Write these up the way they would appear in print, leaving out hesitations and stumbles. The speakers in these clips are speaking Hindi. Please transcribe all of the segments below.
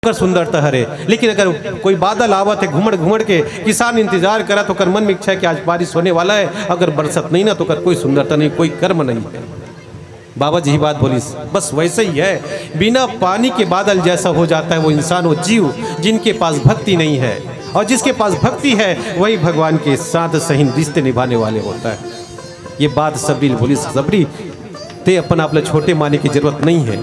कर सुंदरता हरे। लेकिन अगर कोई बादल आवत है घुमड़ घुमड़ के, किसान इंतजार करा तो कर मन में इच्छा है कि आज बारिश होने वाला है, अगर बरसत नहीं ना तो कर कोई सुंदरता नहीं, कोई कर्म नहीं है। बाबा जी ही बात बोली, बस वैसे ही है। बिना पानी के बादल जैसा हो जाता है वो इंसान, वो जीव जिनके पास भक्ति नहीं है, और जिसके पास भक्ति है वही भगवान के साथ सही रिश्ते निभाने वाले होता है। ये बात सबरी बोली, सबरी ते अपन आप छोटे माने की जरूरत नहीं है,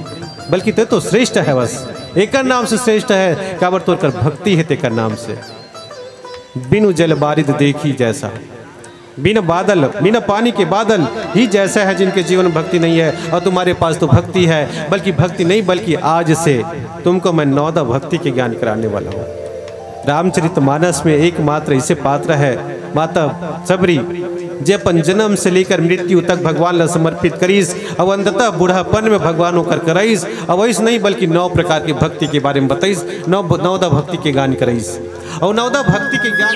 बल्कि ते तो श्रेष्ठ है, बस एक नाम से श्रेष्ठ है। काबर तोड़ कर भक्ति है तेकर नाम से। बिनु जल बारिद देखी जैसा, बिना बादल बिना पानी के बादल ही जैसा है जिनके जीवन में भक्ति नहीं है। और तुम्हारे पास तो भक्ति है, बल्कि भक्ति नहीं बल्कि आज से तुमको मैं 9 भक्ति के ज्ञान कराने वाला हूँ। रामचरितमानस में एकमात्र ऐसे पात्र है माता सबरी, जे अपन जन्म से लेकर मृत्यु तक भगवान ला समर्पित करीस, और अंततः बुढ़ापन में भगवान होकर कराइस। और वैसे नहीं बल्कि 9 प्रकार की भक्ति के बारे में बताइस, 9 भक्ति के गान कराइस। और 9 भक्ति के ज्ञान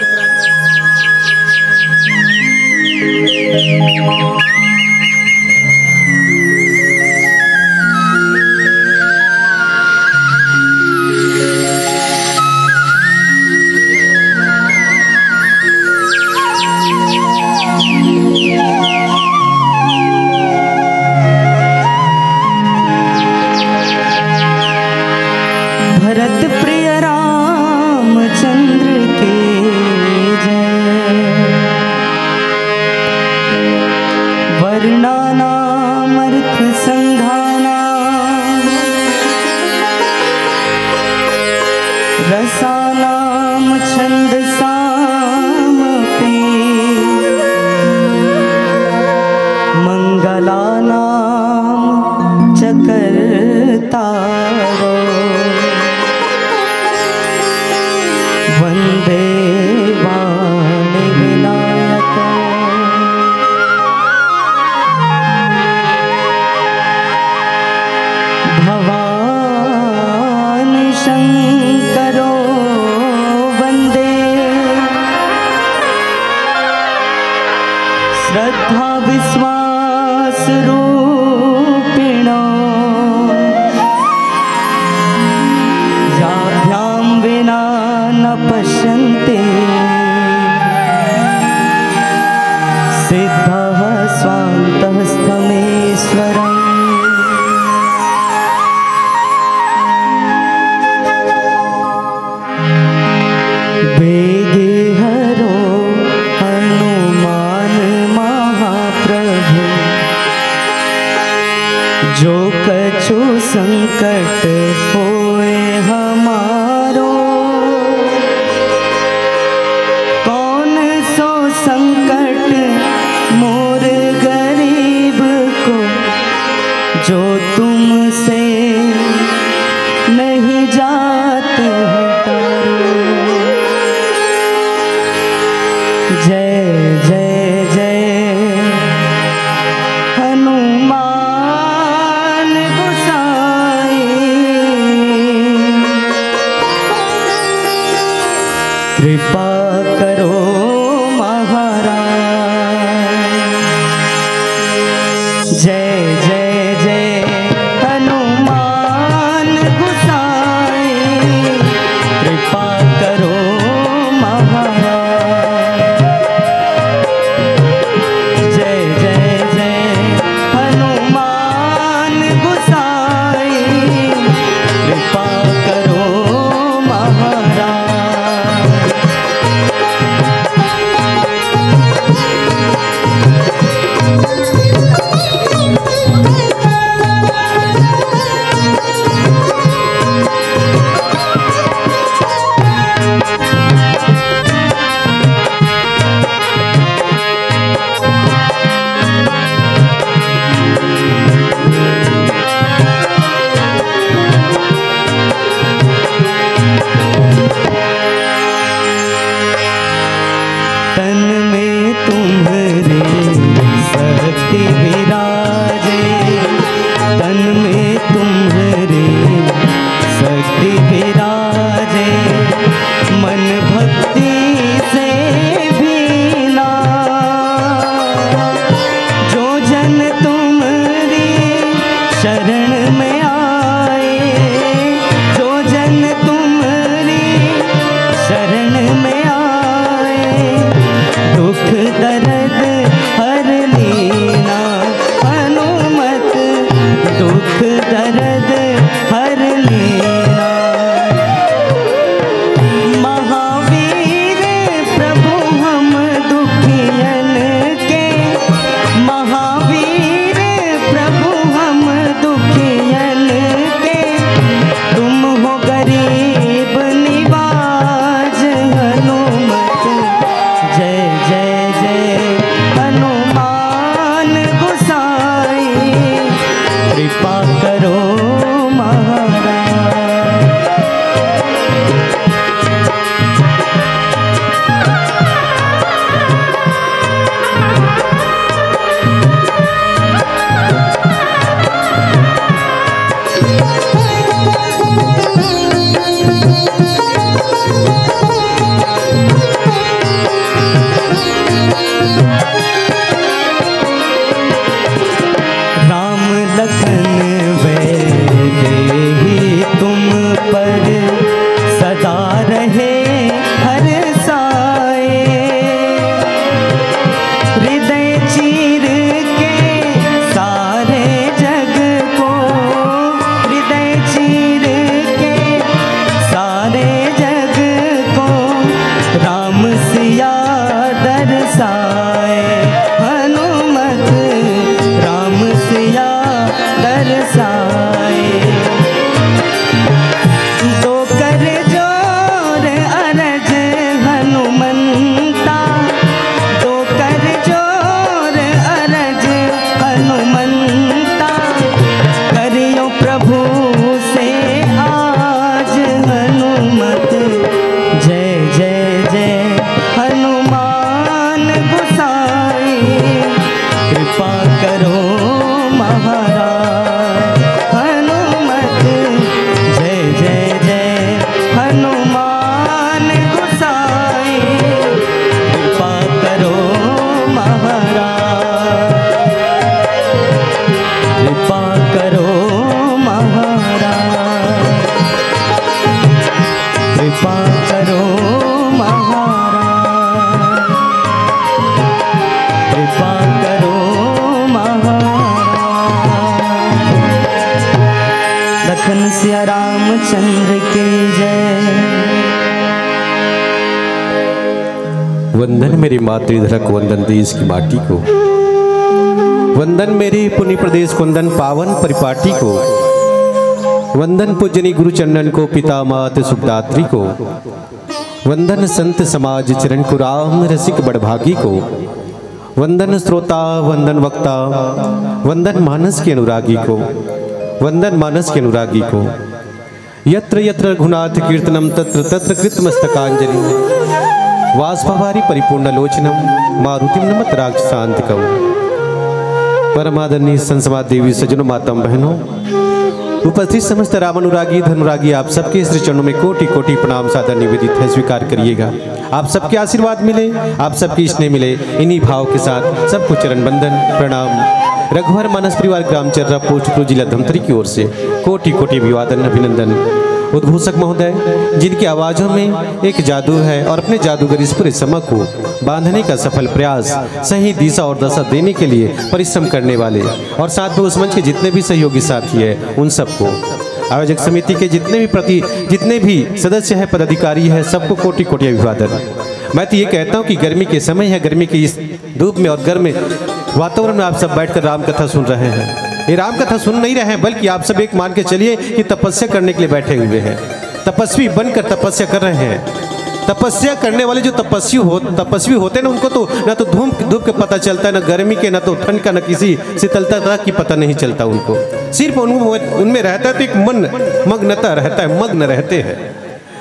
भरत प्रिय रामचंद्र के जय, वर्णानामर्थ संधाना, रसानाम छंदसामपि, मंगलानाम चकर्तारो, वंदे वाणी विनायक। भवानी शंकरो वंदे, श्रद्धा विश्वास रूपिणो, याभ्यां विना न पश्यन्ते, सिद्धः स्वान्तः स्थमेश्वरम्। वेगे हरो हनुमान महाप्रभु, जो कछु संकट होए हमारो, कौन सो संकट मोर गरीब को, जो तुमसे नहीं जात है तारो। जय जय जय हनुमान गोसाई, कृपा करो महाराज। जय जय जय हनुमान गोसाई, कृपा करो महाराज। जय जय जय हनुमान गोसाई, कृपा करो महाराज। पर सदा रहे हर साए। हृदय चीर के सारे जग को, हृदय चीर के सारे जग को राम सिया दर्शाए। हनुमत राम सिया दर्शाए। दो कर जोर अरज हनुमंता, दो कर जोर अरज हनुमंता। करियो प्रभु से आज हनुमत। जय जय जय हनुमान गोसाई, कृपा करो महाराज। हनुमत जय जय जय हनुमान गोसाई, कृपा करो महाराज। कृपा करो महाराज, कृपा करो महाराज, कृपा करो महाराज। लखन सिया रामचंद्र के जय। वंदन मेरी मातृधरक, वंदन देश की माटी को, वंदन मेरे पुण्य प्रदेश को, वंदन पावन परिपाटी को, वंदन पूजनी गुरु चंदन को, पिता मात सुखदात्री को, वंदन संत समाज चरण को, राम रसिक बड़भागी को, वंदन श्रोता, वंदन वक्ता, वंदन मानस के अनुरागी को, वंदन मानस के अनुरागी को। यत्र यत्र रघुनाथ कीर्तनम तत्र तत्र कृतमस्तकांजलि। वाष्पवारी परिपूर्ण लोचनम मारुतिम नमत राक्षसांतिकम। परमादरणीय संसमा देवी, सज्जनों, माताओं, बहनों, उपस्थित समस्त रामानुरागी धर्मरागी, आप सबके श्री चरणों में कोटि कोटि प्रणाम सादर निवेदित है, स्वीकार करिएगा। आप सबके आशीर्वाद मिले, आप सबके स्नेह मिले, इन्हीं भाव के साथ सबको चरण बंदन प्रणाम। रघुवर मानस परिवार ग्राम चर्रा पोस्ट जिला धमतरी की ओर से कोटि कोटि अभिवादन अभिनंदन। उद्घोषक महोदय, जिनकी आवाज़ों में एक जादू है और अपने जादूगर इस पूरे समय को बांधने का सफल प्रयास, सही दिशा और दशा देने के लिए परिश्रम करने वाले, और साथ में उस मंच के जितने भी सहयोगी साथी हैं, उन सबको, आयोजक समिति के जितने भी सदस्य हैं, पदाधिकारी हैं, सबको कोटि कोटि अभिवादन। मैं तो ये कहता हूँ कि गर्मी के समय है, गर्मी की इस धूप में और गर्म वातावरण में आप सब बैठकर राम कथा सुन रहे हैं। ये राम कथा सुन नहीं रहे हैं, बल्कि आप सब एक मान के चलिए कि तपस्या करने के लिए बैठे हुए हैं। तपस्वी बनकर तपस्या कर रहे हैं। तपस्या करने वाले जो तपस्वी होते हैं ना, उनको तो ना तो धूप के पता चलता है, ना गर्मी के, ना तो ठंड का, ना किसी शीतलता तक की पता नहीं चलता उनको। सिर्फ उनमें रहता है तो एक मन मग्नता रहता है, मग्न रहते हैं।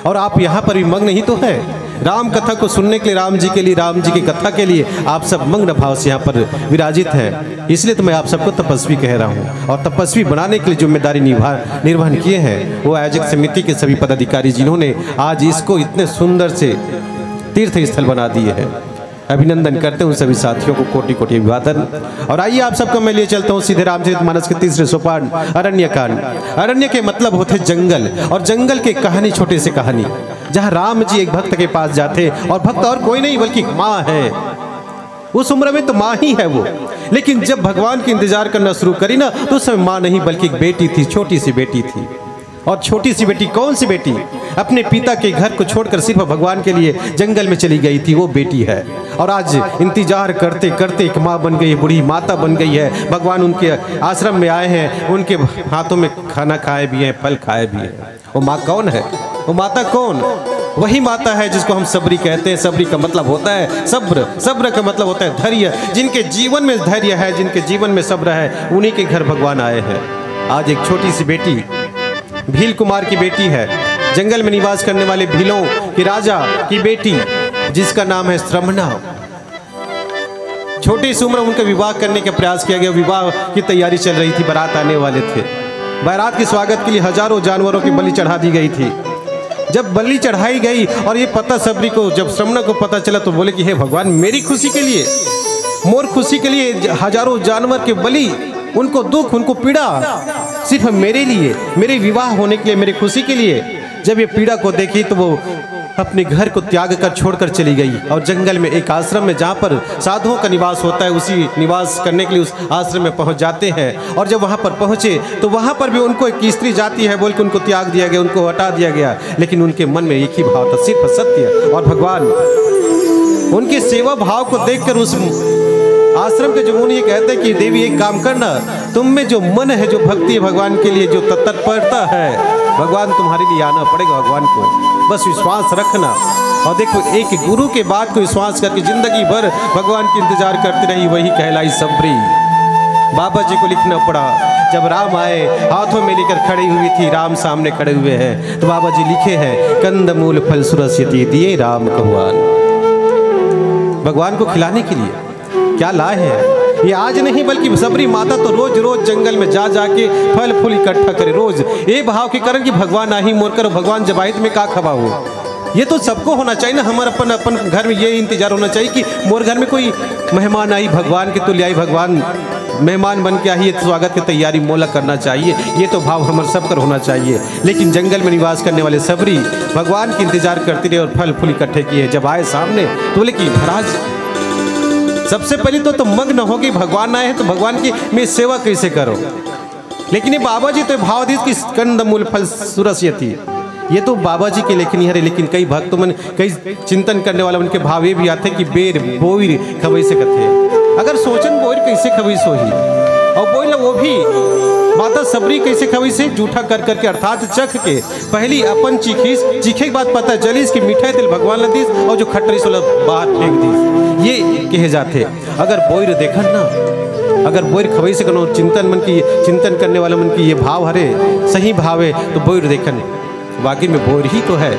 और आप यहाँ पर भी मग्न ही तो है। राम कथा को सुनने के लिए, राम जी के लिए, राम जी की कथा के लिए आप सब मग्न भाव से यहाँ पर विराजित हैं। इसलिए तो मैं आप सबको तपस्वी कह रहा हूँ। और तपस्वी बनाने के लिए जिम्मेदारी निर्वहन किए हैं वो आयोजक समिति के सभी पदाधिकारी, जिन्होंने आज इसको इतने सुंदर से तीर्थ स्थल बना दिए हैं। अभिनंदन करते हैं उन सभी साथियों को, कोटि कोटि अभिवादन। और आइए आप सबको मैं लिए चलता हूँ सीधे रामचरितमानस के तीसरे सोपान, अरण्य कांड। अरण्य के मतलब होते जंगल, और जंगल के कहानी, छोटे से कहानी, जहाँ राम जी एक भक्त के पास जाते, और भक्त और कोई नहीं बल्कि माँ है। उस उम्र में तो माँ ही है वो, लेकिन जब भगवान के इंतजार करना शुरू करी ना, तो उस समय माँ नहीं बल्कि एक बेटी थी, छोटी सी बेटी थी। और छोटी सी बेटी, कौन सी बेटी? अपने पिता के घर को छोड़कर सिर्फ भगवान के लिए जंगल में चली गई थी, वो बेटी है। और आज इंतजार करते करते एक माँ बन गई, बूढ़ी माता बन गई है। भगवान उनके आश्रम में आए हैं, उनके हाथों में खाना खाए भी हैं, फल खाए भी हैं। वो माँ कौन है? वो माता कौन? वही माता है जिसको हम सबरी कहते हैं। सबरी का मतलब होता है सब्र, सब्र का मतलब होता है धैर्य। जिनके जीवन में धैर्य है, जिनके जीवन में सब्र है, उन्हीं के घर भगवान आए हैं। आज एक छोटी सी बेटी, भील कुमार की बेटी है, जंगल में निवास करने वाले भीलों की राजा की बेटी, जिसका नाम है श्रमणा। छोटी सी उम्र उनका विवाह करने का प्रयास किया गया। विवाह की तैयारी चल रही थी, बारात आने वाले थे। बारात के स्वागत के लिए हजारों जानवरों की बलि चढ़ा दी गई थी। जब बलि चढ़ाई गई और ये पता सबरी को, जब श्रमणा को पता चला, तो बोले कि हे भगवान, मेरी खुशी के लिए, मोर खुशी के लिए हजारों जानवर के बलि, उनको दुख, उनको पीड़ा, सिर्फ मेरे लिए, मेरे विवाह होने के लिए, मेरी खुशी के लिए। जब ये पीड़ा को देखी तो वो अपने घर को त्याग कर छोड़कर चली गई और जंगल में एक आश्रम में जहाँ पर साधुओं का निवास होता है, उसी निवास करने के लिए उस आश्रम में पहुँच जाते हैं। और जब वहाँ पर पहुँचे तो वहाँ पर भी उनको एक स्त्री जाती है बोल के उनको त्याग दिया गया, उनको हटा दिया गया। लेकिन उनके मन में एक ही भाव था, सिर्फ सत्य और भगवान। उनके सेवा भाव को देखकर उस आश्रम के जो मुनि कहते हैं कि देवी एक काम करना, तुम में जो मन है, जो भक्ति है भगवान के लिए, जो तत्परता है, भगवान तुम्हारे लिए आना पड़ेगा भगवान को। बस विश्वास रखना। और देखो, एक गुरु के बात को विश्वास करके जिंदगी भर भगवान की इंतजार करती रही, वही कहलाई सबरी। बाबा जी को लिखना पड़ा। जब राम आए, हाथों में लेकर खड़ी हुई थी, राम सामने खड़े हुए हैं, तो बाबा जी लिखे हैं कंद मूल फल सुरस्यति दिए राम कहुआन। भगवान को खिलाने के लिए क्या लाए हैं? ये आज नहीं बल्कि सबरी माता तो रोज रोज जंगल में जा जाके फल फूल इकट्ठा करे, रोज ये भाव के कारण कि भगवान आ ही मोर कर, भगवान जबाइत में का खबा हो। ये तो सबको होना चाहिए ना, हमारे अपन घर में ये इंतजार होना चाहिए कि मोर घर में कोई मेहमान आई, भगवान के तुल्य आई, भगवान मेहमान बन के आई, स्वागत की तैयारी मोला करना चाहिए। ये तो भाव हमारे सब कर होना चाहिए। लेकिन जंगल में निवास करने वाले सबरी भगवान की इंतजार करती रहे और फल फूल इकट्ठे किए। जब आए सामने तो बोले कि महाराज, सबसे पहले तो मग्न हो गई, भगवान आए हैं तो भगवान की मैं सेवा कैसे करो। लेकिन ये बाबा जी तो भाव दी कि कंद मूल फल सुरस्यति, ये तो बाबा जी के लेखनी है। लेकिन कई भक्त मन, कई चिंतन करने वाले उनके भाव ये भी आते कि बेर बोर खबई से कथे, अगर सोचन बोर कैसे खबई सोही, और बोल वो भी माता सबरी कैसे खबई से जूठा कर करके, अर्थात चख के पहली अपन चीखीस, चीखे के बाद पता चली इसकी मिठाई तिल भगवान ने दी और जो खटरी सोलह बाहर फेंक दी। ये कहे जाते। अगर बोर देखन ना, अगर बोर खबई से करो चिंतन मन की, चिंतन करने वाला मन की ये भाव हरे सही भाव है, तो बोर देखन वाकई में बोर ही तो है।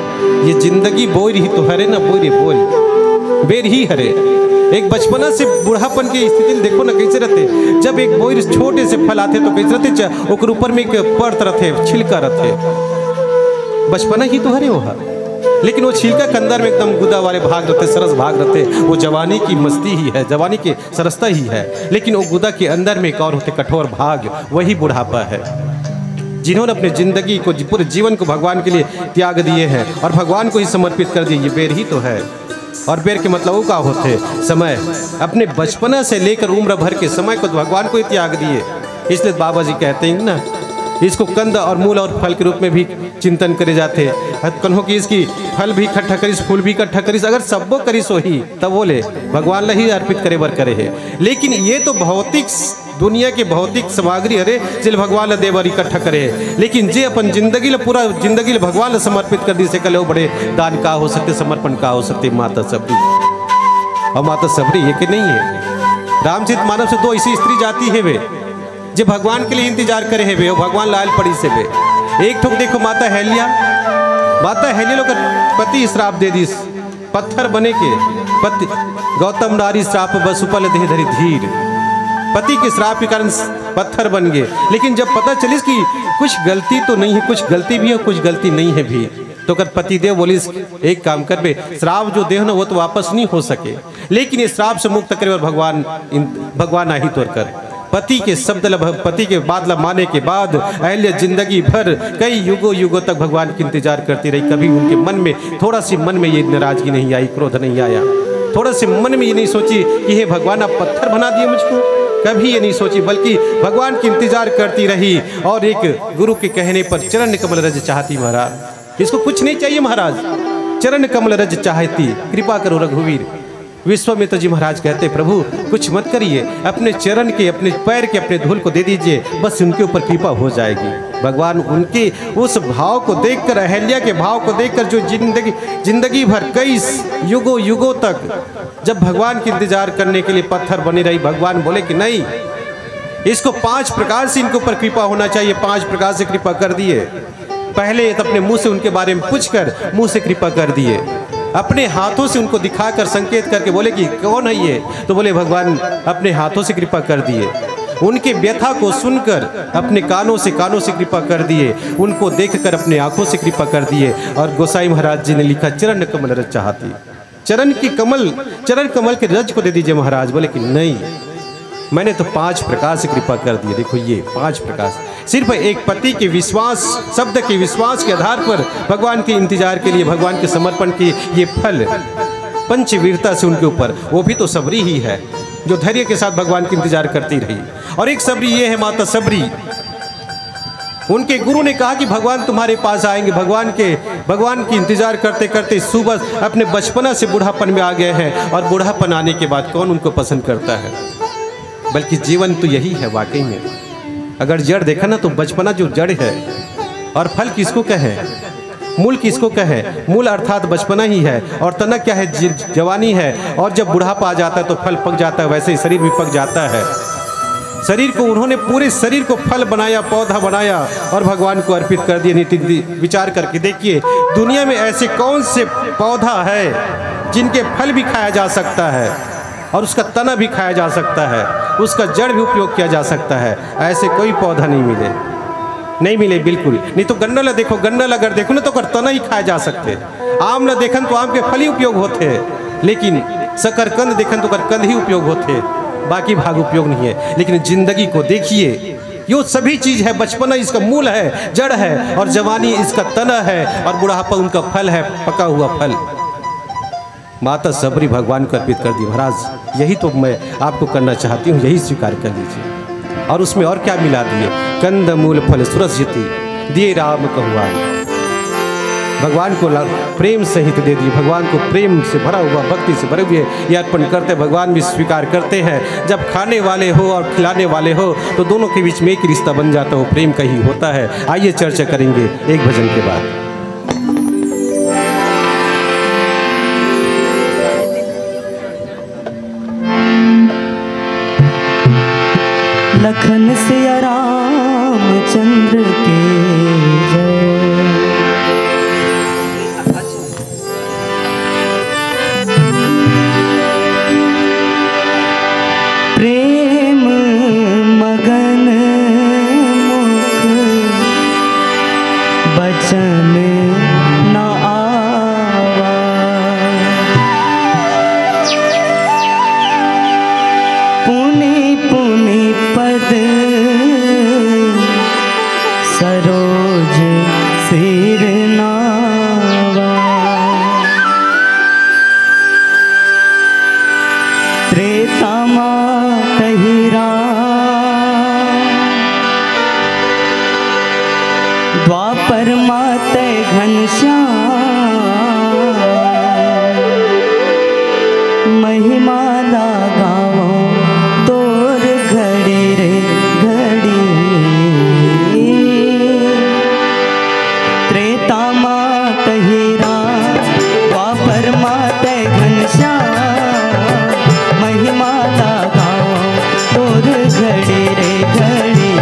ये जिंदगी बोर ही तो हरे ना, बोर बेर ही हरे। एक बचपना से बुढ़ापन की स्थिति देखो ना कैसे रहते। जब एक बोर छोटे से फल आते तो कैसे रहते, ओकर ऊपर में एक पर्त रहते, छिलका रहते, बचपना ही तो हरे वह। लेकिन वो छिलका के अंदर में एकदम गुदा वाले भाग रहते, सरस भाग रहते, वो जवानी की मस्ती ही है, जवानी की सरसता ही है। लेकिन वो गुदा के अंदर में एक और होते कठोर भाग, वही बुढ़ापा है। जिन्होंने अपने जिंदगी को, पूरे जीवन को भगवान के लिए त्याग दिए हैं और भगवान को ही समर्पित कर दिए, ये बेर ही तो है। और बेर के मतलब क्या होते? समय। अपने बचपना से लेकर उम्र भर के समय को भगवान को ही त्याग दिए। इसलिए बाबा जी कहते हैं ना, इसको कंद और मूल और फल के रूप में भी चिंतन करे जाते। कन्हो कि इसकी फल भी इकट्ठा करीस, फूल भी इकट्ठा करीस, अगर सबको करीस वही तब बोले भगवान ला ही अर्पित करे बर करे है। लेकिन ये तो भौतिक दुनिया के भौतिक सामग्री हरे जिल भगवान ला देवर इकट्ठा करे है। लेकिन जे अपन जिंदगी ला, पूरा जिंदगी ला भगवान ला समर्पित कर दी से कल बड़े दान का हो सकते, समर्पण का हो सकते। माता सबरी और माता सबरी ये कि नहीं है। रामचरित मानव से दो ऐसी स्त्री जाती है वे जो भगवान के लिए इंतजार करे है वे, भगवान लाल पड़ी से वे। एक ठोक देखो माता हेलिया, माता हेलिया लोग पति श्राप दे दी, पत्थर बने के पति गौतम नारी श्राप बसुपल देह धरी धीर, पति के श्राप के कारण पत्थर बन गए। लेकिन जब पता चली कि कुछ गलती तो नहीं है, कुछ गलती भी है कुछ गलती नहीं है भी, तो कर पति देव बोली एक काम कर बे, श्राप जो देह ना वो तो वापस नहीं हो सके, लेकिन ये श्राप से मुक्त करे और भगवान आही तोड़ कर पति के शब्द, पति के बादला माने के बाद अहल्या जिंदगी भर कई युगों युगों तक भगवान की इंतजार करती रही। कभी उनके मन में थोड़ा सी मन में ये नाराजगी नहीं आई, क्रोध नहीं आया, थोड़ा से मन में ये नहीं सोची कि हे भगवान आप पत्थर बना दिए मुझको, कभी ये नहीं सोची, बल्कि भगवान की इंतजार करती रही। और एक गुरु के कहने पर चरण कमल रज चाहती महाराज, इसको कुछ नहीं चाहिए महाराज, चरण कमल रज चाहती, कृपा करो रघुवीर। विश्वामित्र जी महाराज कहते प्रभु कुछ मत करिए, अपने चरण के, अपने पैर के, अपने धूल को दे दीजिए, बस उनके ऊपर कृपा हो जाएगी। भगवान उनके उस भाव को देखकर, अहल्या के भाव को देखकर, जो जिंदगी भर कई युगों युगों तक जब भगवान की इंतजार करने के लिए पत्थर बनी रही, भगवान बोले कि नहीं, इसको 5 प्रकार से इनके ऊपर कृपा होना चाहिए। 5 प्रकार से कृपा कर दिए। पहले तो अपने मुंह से उनके बारे में पूछकर मुंह से कृपा कर दिए, अपने हाथों से उनको दिखाकर संकेत करके बोले कि कौन है ये, तो बोले भगवान अपने हाथों से कृपा कर दिए। उनके व्यथा को सुनकर अपने कानों से कृपा कर दिए, उनको देखकर अपने आंखों से कृपा कर दिए। और गोसाई महाराज जी ने लिखा चरण कमल रज चाहती, चरण कमल के रज को दे दीजिए महाराज। बोले कि नहीं, मैंने तो 5 प्रकार से कृपा कर दी। देखो ये 5 प्रकार से, सिर्फ एक पति के विश्वास, शब्द के विश्वास के आधार पर भगवान के इंतजार के लिए, भगवान के समर्पण की ये फल पंचवीरता से उनके ऊपर, वो भी तो सबरी ही है जो धैर्य के साथ भगवान के इंतजार करती रही। और एक सबरी ये है माता सबरी, उनके गुरु ने कहा कि भगवान तुम्हारे पास आएंगे। भगवान की इंतजार करते करते सुबह अपने बचपना से बुढ़ापन में आ गए हैं, और बुढ़ापन आने के बाद कौन उनको पसंद करता है? बल्कि जीवन तो यही है वाकई में। अगर जड़ देखा ना तो बचपना जो जड़ है, और फल किसको कहे, मूल किसको कहे? मूल अर्थात बचपना ही है, और तना क्या है? जवानी है। और जब बुढ़ापा आ जाता है तो फल पक जाता है, वैसे ही शरीर भी पक जाता है। शरीर को उन्होंने पूरे शरीर को फल बनाया, पौधा बनाया और भगवान को अर्पित कर दिया। नीति विचार करके देखिए, दुनिया में ऐसे कौन से पौधा है जिनके फल भी खाया जा सकता है, और उसका तना भी खाया जा सकता है, उसका जड़ भी उपयोग किया जा सकता है? ऐसे कोई पौधा नहीं मिले बिल्कुल नहीं। तो गन्नल देखो, गन्नल अगर देखो ना तो कर तना ही खाया जा सकते। आम न देखन तो आम के फल ही उपयोग होते, लेकिन शकरकंद देखन तो कर कंद ही उपयोग होते, बाकी भाग उपयोग नहीं है। लेकिन जिंदगी को देखिए, ये सभी चीज है। बचपना इसका मूल है, जड़ है, और जवानी इसका तना है, और बुढ़ापा उनका फल है, पका हुआ फल। माता सबरी भगवान को अर्पित कर दी। महाराज यही तो मैं आपको करना चाहती हूँ, यही स्वीकार कर लीजिए। और उसमें और क्या मिला दिए? कंद मूल फल सुरस्यति दिए राम कहुआन। भगवान को प्रेम सहित दे दिए, भगवान को प्रेम से भरा हुआ, भक्ति से भरे हुए ये अर्पण करते, भगवान भी स्वीकार करते हैं। जब खाने वाले हो और खिलाने वाले हो तो दोनों के बीच में एक रिश्ता बन जाता हो, प्रेम का ही होता है। आइए चर्चा करेंगे एक भजन के बाद। लखन सिया रामचंद्र के जय। प्रेम मगन मुख बचन न आवा, पुनि पुनि पद सरोज सिर नावा। त्रेता मातहि राम, द्वापर माते घनश्याम। महिमा लगाओ तोर घड़ी रे घड़ी। त्रेता मातहि राम, द्वापर माते घनश्याम। महिमा लगाओ तोर घड़ी रे घड़ी।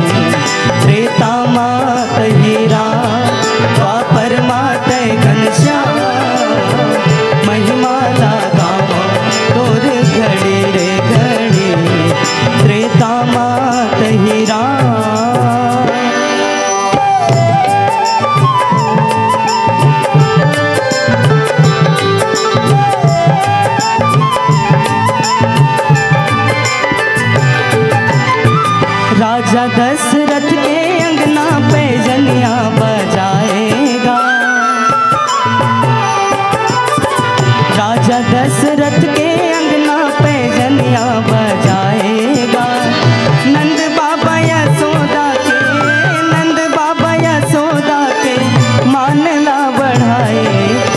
त्रेता मातहि राम, द्वापर माते घनश्याम। महिमा लगाओ तोर घड़ी रे घड़ी। त्रेता मातहि राम। राजा दशरथ के अंगना पे जनिया बजाएगा। राजा दशरथ के अंगना पे जनिया बजाएगा। नंद बाबा यशोदा के, नंद बाबा यशोदा के मानला बढ़ाए।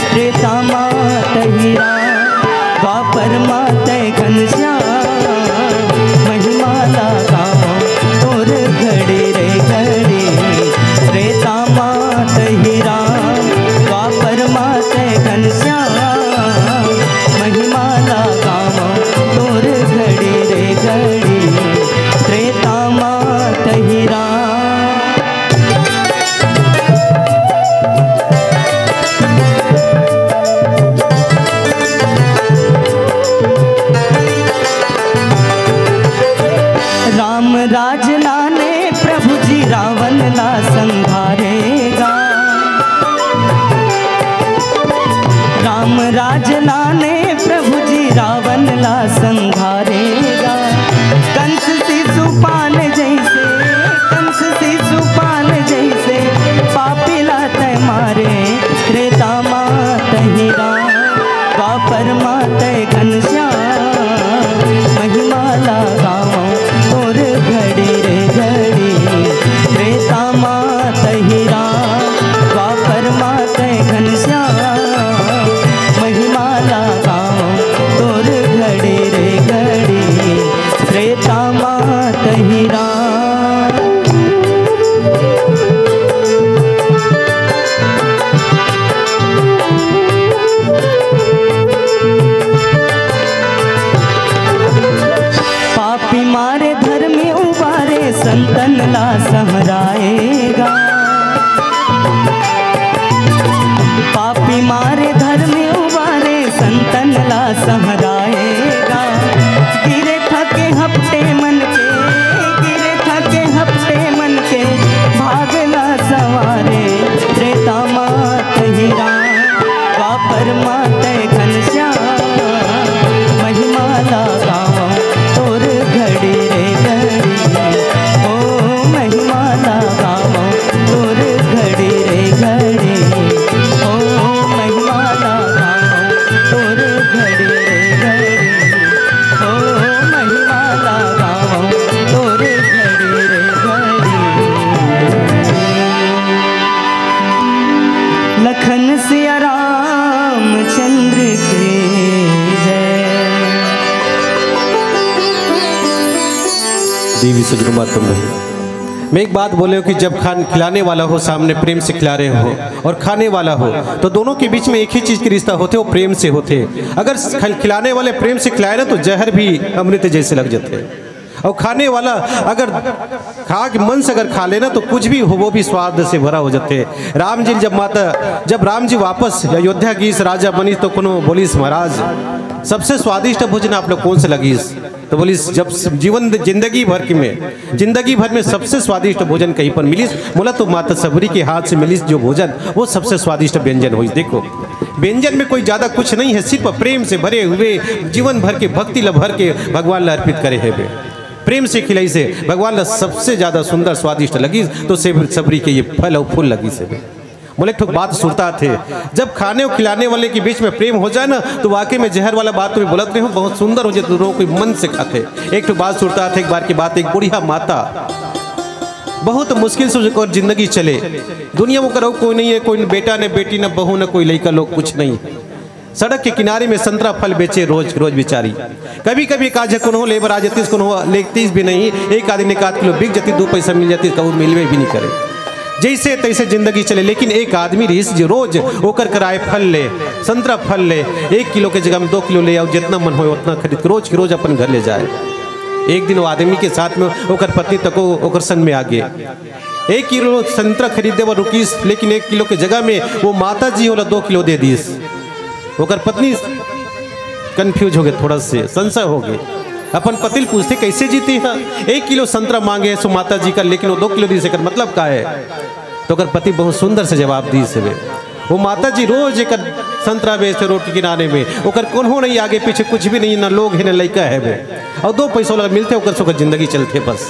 त्रेता मातहि राम, द्वापर माते घनश्याम। महिमा लगाओ तोर घड़ी रे घड़ी। त्रेता मातहि राम, द्वापर माते घनश्याम। महिमा लगाओ तोर घड़ी रे घड़ी। त्रेता मातहि राम। राम राज लाने प्रभु जी रावण ला संहारेगा। राम राज लाने प्रभु जी रावण ला संहारेगा। कंस देवी सजनों बात तुम नहीं। मैं एक बात बोले हो कि जब खिलाने वाला हो सामने प्रेम से खिला रहे हो और खाने वाला हो तो दोनों के बीच में एक ही चीज़ के रिश्ता होते वो प्रेम से होते। अगर खिलाने वाले प्रेम से खिलाए ना तो जहर भी अमृत जैसे लग जाते, और खाने वाला अगर खा के मन से अगर खा लेना तो कुछ भी हो वो भी स्वाद से भरा हो जाते। राम जी जब राम जी वापस अयोध्या की इस राजा बनी तो कोनो बोलीस महाराज सबसे स्वादिष्ट भोजन आप लोग कौन से लगीस, तो बोलीस जब जिंदगी भर में सबसे स्वादिष्ट भोजन कहीं पर मिलीस, बोला तो माता सबरी के हाथ से मिलीस जो भोजन वो सबसे स्वादिष्ट व्यंजन हुई। देखो व्यंजन में कोई ज़्यादा कुछ नहीं है, सिर्फ प्रेम से भरे हुए जीवन भर के भक्ति ला भर के भगवान ला अर्पित करे है। प्रेम से खिलाई से भगवान ला सबसे ज़्यादा सुंदर स्वादिष्ट लगी तो सबरी के ये फल और फूल लगी से बोले एक बात सुनता थे, जब खाने और खिलाने वाले के बीच में प्रेम हो जाए ना तो वाकई में जहर वाला बात तुम्हें बोलत नहीं हो, बहुत सुंदर हो जाए दोनों को मन से खाते। एक बात सुनता थे, एक बार की बात, एक बुढ़िया माता बहुत मुश्किल से और जिंदगी चले, दुनिया में करो कोई नहीं है, कोई बेटा न बेटी न बहू न कोई लड़का लोग कुछ नहीं, सड़क के किनारे में संतरा फल बेचे रोज रोज बेचारी। कभी कभी काज कोनो लेबर आ जाती कोनो लेतीस भी नहीं, एक आदमी ने 1 किलो बिक जाती 2 पैसा मिल जाती कभी मिलवे भी नहीं करे, जैसे तैसे जिंदगी चले। लेकिन एक आदमी रहीस जो रोज ओकर कराए फल ले, संतरा फल ले, 1 किलो के जगह में 2 किलो ले आओ, जितना मन हो उतना खरीद रोज के रोज अपन घर ले जाए। एक दिन वो आदमी के साथ में ओकर पत्नी तको ओकर संग में आ गए, 1 किलो संतरा खरीदे वो रुकीस, लेकिन 1 किलो के जगह में वो माता जी वाला 2 किलो दे दीस। ओकर पत्नी कंफ्यूज हो गए, थोड़ा से संशय हो गए, अपन पति पूछते कैसे जीती है, 1 किलो संतरा मांगे सो माता जी का, लेकिन वो 2 किलो दी से कर मतलब का है, तो ओकर पति बहुत सुंदर से जवाब दी से वो माता जी रोज एक संतरा बेचते रोटी किनारे में, ओकर कोनो नहीं आगे पीछे कुछ भी नहीं, ना लोग है ना लड़का है वे, और 2 पैसों लगा मिलते ओकर से जिंदगी चलते बस,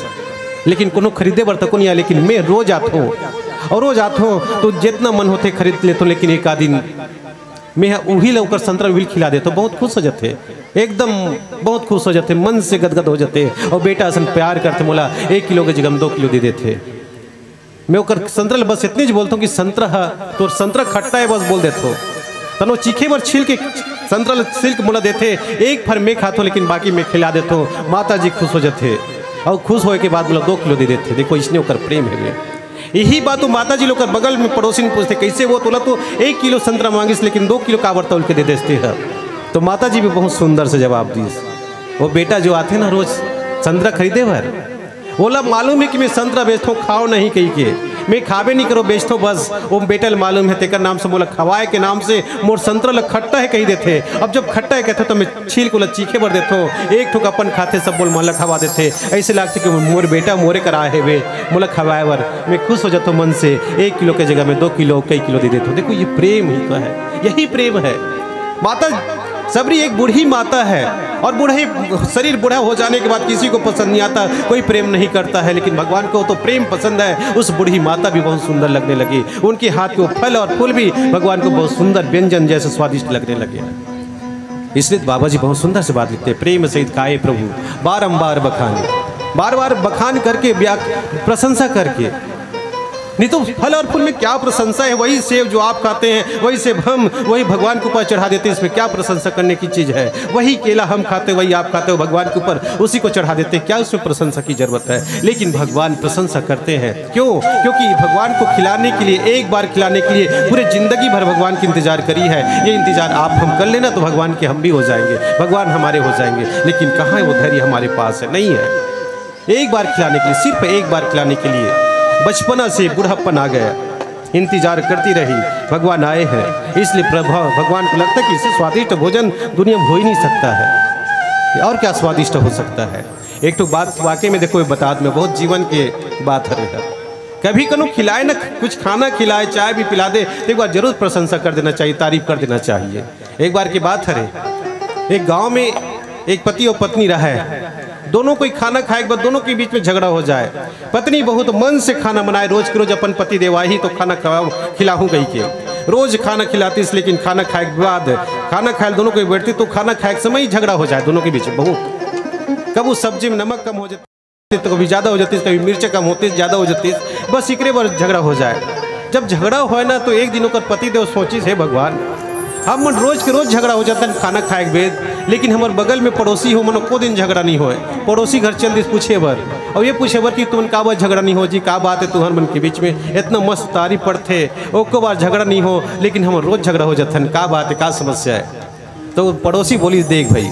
लेकिन कोनो खरीदे बर तक नहीं। लेकिन मैं रोज आता हूँ और रोज आता हूँ तो जितना मन होते खरीद लेता हूँ, लेकिन एक आदमी मैं वही लौकर संतरा विल खिला दे तो बहुत खुश हो जाते, एकदम बहुत खुश हो जाते, मन से गदगद हो जाते, और बेटा असन प्यार करते, बोला 1 किलो के जगह 2 किलो दे देते। मैं ओकर संतरा बस इतनी ज बोलता हूँ कि संतरा तो संतरा खट्टा है बस बोल देते हो, तनो चीखे भर छील के संतरा सिल्क मोला देते, एक फर मैं खाता हूँ लेकिन बाकी मैं खिला देता हूँ, माता जी खुश हो जाते, और खुश होने के बाद बोला 2 किलो दे देते। देखो इसने ओकर प्रेम है। यही बात तो माता जी लोग बगल में पड़ोसी ने पूछते कैसे वो तोला तो 1 किलो संतरा मांगिस लेकिन 2 किलो काबर तोल के दे देते हैं, तो माता जी भी बहुत सुंदर से जवाब दी। वो बेटा जो आते ना रोज संतरा खरीदे भर, बोला मालूम है कि मैं संतरा बेचता हूँ, खाओ नहीं कही के, मैं खावे नहीं करो बेचता हूँ बस, वो बेटा मालूम है तेकर नाम से, बोला खवाए के नाम से मोर संतरा लग खट्टा है कही देते। अब जब खट्टा है कहते तो मैं छील को चीखे भर देता हूँ, एक ठोक अपन खाते सब बोल माला खवा देते, ऐसे लगते कि मोर बेटा मोरे कराए है वे, बोला खवाए वर मैं खुश हो जाता हूँ मन से, 1 किलो के जगह में 2 किलो कई किलो दे देता हूँ। देखो ये प्रेम ही तो है, यही प्रेम है। माता सबरी एक बूढ़ी माता है, और बूढ़े शरीर बूढ़ा हो जाने के बाद किसी को पसंद नहीं आता, कोई प्रेम नहीं करता है, लेकिन भगवान को तो प्रेम पसंद है। उस बूढ़ी माता भी बहुत सुंदर लगने लगी, उनके हाथ के फल और फूल भी भगवान को बहुत सुंदर व्यंजन जैसे स्वादिष्ट लगने लगे। इसलिए बाबा जी बहुत सुंदर से बात लिखते, प्रेम सहित खाए प्रभु बारंबार बखाने, बार बार बखान करके प्रशंसा करके, नहीं तो फल और फूल में क्या प्रशंसा है, वही सेब जो आप खाते हैं वही सेब हम वही भगवान के ऊपर चढ़ा देते हैं, इसमें क्या प्रशंसा करने की चीज़ है। वही केला हम खाते वही आप खाते हो भगवान के ऊपर उसी को चढ़ा देते हैं, क्या उसमें प्रशंसा की जरूरत है। लेकिन भगवान प्रशंसा करते हैं, क्यों? क्योंकि भगवान को खिलाने के लिए, एक बार खिलाने के लिए पूरे जिंदगी भर भगवान की इंतजार करी है। ये इंतजार आप हम कर लेना तो भगवान के हम भी हो जाएंगे, भगवान हमारे हो जाएंगे। लेकिन कहाँ है वो धैर्य हमारे पास है, नहीं है। एक बार खिलाने के लिए, सिर्फ एक बार खिलाने के लिए बचपना से बुढ़ापन आ गया, इंतजार करती रही, भगवान आए हैं। इसलिए प्रभाव भगवान को लगता है कि इससे स्वादिष्ट भोजन दुनिया में हो ही नहीं सकता है, और क्या स्वादिष्ट हो सकता है। एक तो बात वाकई में देखो बता में बहुत जीवन के बात है, कभी कनो खिलाए ना कुछ खाना खिलाए चाय भी पिला दे तो एक बार जरूर प्रशंसा कर देना चाहिए, तारीफ कर देना चाहिए। एक बार की बात है, एक गाँव में एक पति और पत्नी रहा है, दोनों कोई खाना खाए के बाद दोनों के बीच में झगड़ा हो जाए। पत्नी बहुत मन से खाना बनाए, रोज के रोज अपन पति देवाही तो खाना खिलाऊं कही के रोज खाना खिलाती, लेकिन खाना खाए के बाद खाना खाए दोनों को बैठती तो खाना खाए के समय ही झगड़ा हो जाए दोनों के बीच में। बहुत कभी सब्जी में नमक कम हो जाती तो कभी ज़्यादा हो जाती, कभी मिर्च कम होती ज़्यादा हो जाती, बस इकरे बार झगड़ा हो जाए। जब झगड़ा हो ना तो एक दिन होकर पति देव सोची है भगवान हम मन रोज के रोज झगड़ा हो जाता है खाना खाए के बाद, लेकिन हमारे बगल में पड़ोसी हो मनो को दिन झगड़ा नहीं होए। पड़ोसी घर चल दी पूछे बर और ये पूछे बर कि तुम का बात झगड़ा नहीं हो जी, का बात है तुम्हार मन के बीच में इतना मस्त तारीफ पड़ते ओको बार झगड़ा नहीं हो, लेकिन हम रोज झगड़ा हो जाता है, का बात है, का समस्या है। तो पड़ोसी बोली देख भाई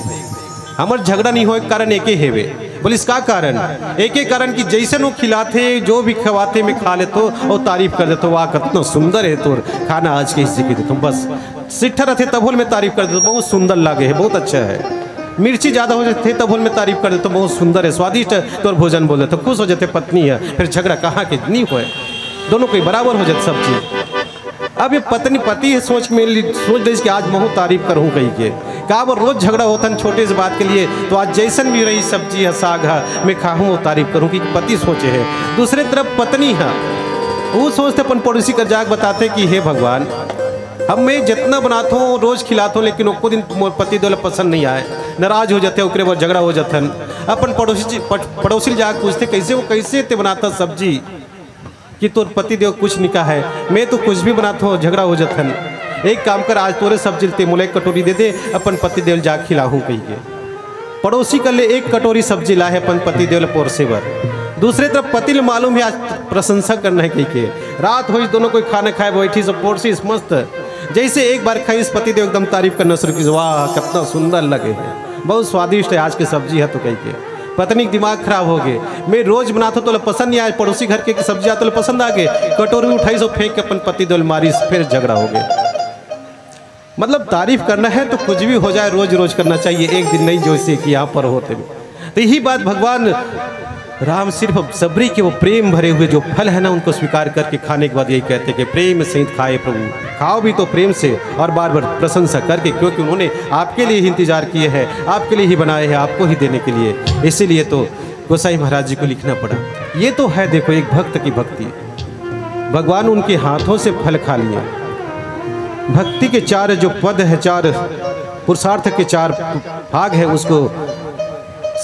हमार झगड़ा नहीं हो कारण एक ही है, बोले इसका कारण एक ही कारण कि जैसे वो खिलाते जो भी खवाते में खा लेते और तारीफ कर देते, वाह कितना सुंदर है तो खाना आज के हिस्से की देते, बस सिट्ठा रहते तभोल में तारीफ कर देते, बहुत सुंदर लागे है, बहुत अच्छा है। मिर्ची ज़्यादा हो जाते तभोल में तारीफ कर देते, बहुत सुंदर है, स्वादिष्ट है, तो भोजन बोल देते, खुश हो जाते पत्नी है, फिर झगड़ा कहाँ के नहीं हुए, दोनों कोई बराबर हो जाते सब चीज़। अब ये पत्नी पति है सोच रही कि आज मैं तारीफ करूँ कहीं के, का वो रोज झगड़ा होता है छोटे से बात के लिए, तो आज जैसन भी रही सब्जी है साग है मैं खाऊँ वो तारीफ करूँ कि पति सोचे है। दूसरे तरफ पत्नी है वो सोचते अपन पड़ोसी का जाग बताते कि हे भगवान हम मैं जितना बनाता हूँ रोज खिलाता हूँ, लेकिन वो दिन पति दो पसंद नहीं आए, नाराज हो जाते ओकरे बाद झगड़ा हो जाता है। अपन पड़ोसी जाग पूछते कैसे वो कैसे ते बनाता सब्जी कि तोर पति देव कुछ नहीं कहा है, मैं तो कुछ भी बनाता हूँ झगड़ा हो जाता है। एक काम कर आज तोरे सब्जी ते मोले कटोरी दे दे, अपन पति देव जा खिलाहूँ कही के। पड़ोसी कर ले एक कटोरी सब्जी ला है अपन पति देव पोरसे बर। दूसरे तरफ पति ले मालूम है आज प्रशंसा करना है कही के, रात हो दोनों कोई खाना खाए बैठी सब पोरसी मस्त, जैसे एक बार खाई इस पति देव एकदम तारीफ करना शुरू की, वाह कितना सुंदर लगे है, बहुत स्वादिष्ट है आज की सब्जी है तो कही के। पत्नी दिमाग खराब हो गए, मैं रोज बनाता तो पसंद नहीं आया, पड़ोसी घर के सब्जी आते पसंद आ गए, कटोरी उठाई सो फेंक के अपन पति दो मारी, फिर झगड़ा हो गए। मतलब तारीफ करना है तो कुछ भी हो जाए रोज रोज करना चाहिए, एक दिन नहीं जैसे कि यहाँ पर होते। तो यही बात भगवान राम सिर्फ सबरी के वो प्रेम भरे हुए जो फल है ना उनको स्वीकार करके खाने के बाद यही कहते कि प्रेम सहित खाए प्रभु, खाओ भी तो प्रेम से और बार बार प्रशंसा करके, क्योंकि उन्होंने आपके लिए ही इंतजार किए हैं, आपके लिए ही बनाए हैं, आपको ही देने के लिए। इसीलिए तो गोसाई महाराज जी को लिखना पड़ा। ये तो है देखो एक भक्त की भक्ति, भगवान उनके हाथों से फल खा लिया। भक्ति के चार जो पद है, चार पुरुषार्थ के चार भाग है, उसको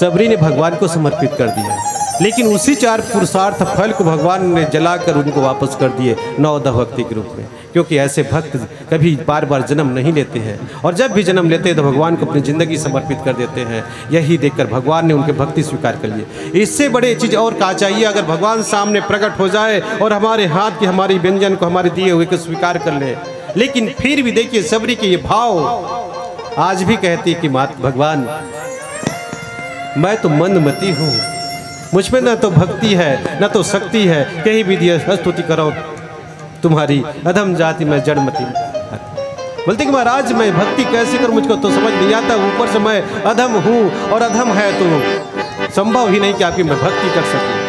सबरी ने भगवान को समर्पित कर दिया, लेकिन उसी चार पुरुषार्थ फल को भगवान ने जलाकर उनको वापस कर दिए नवोदय भक्ति के रूप में, क्योंकि ऐसे भक्त कभी बार बार जन्म नहीं लेते हैं, और जब भी जन्म लेते हैं तो भगवान को अपनी ज़िंदगी समर्पित कर देते हैं। यही देखकर भगवान ने उनके भक्ति स्वीकार कर लिए। इससे बड़े चीज़ और क्या चाहिए, अगर भगवान सामने प्रकट हो जाए और हमारे हाथ की हमारी व्यंजन को हमारे दिए हुए को स्वीकार कर ले। लेकिन फिर भी देखिए सबरी के ये भाव आज भी कहती है कि मात भगवान मैं तो मंदमती हूँ, मुझ में न तो भक्ति है न तो शक्ति है, कहीं भी दिया स्तुति करो तुम्हारी अधम जाति में जड़मती। बोलते कि महाराज मैं भक्ति कैसे करूं, मुझको तो समझ नहीं आता, ऊपर से मैं अधम हूँ और अधम है तो संभव ही नहीं कि आपकी मैं भक्ति कर सकूं।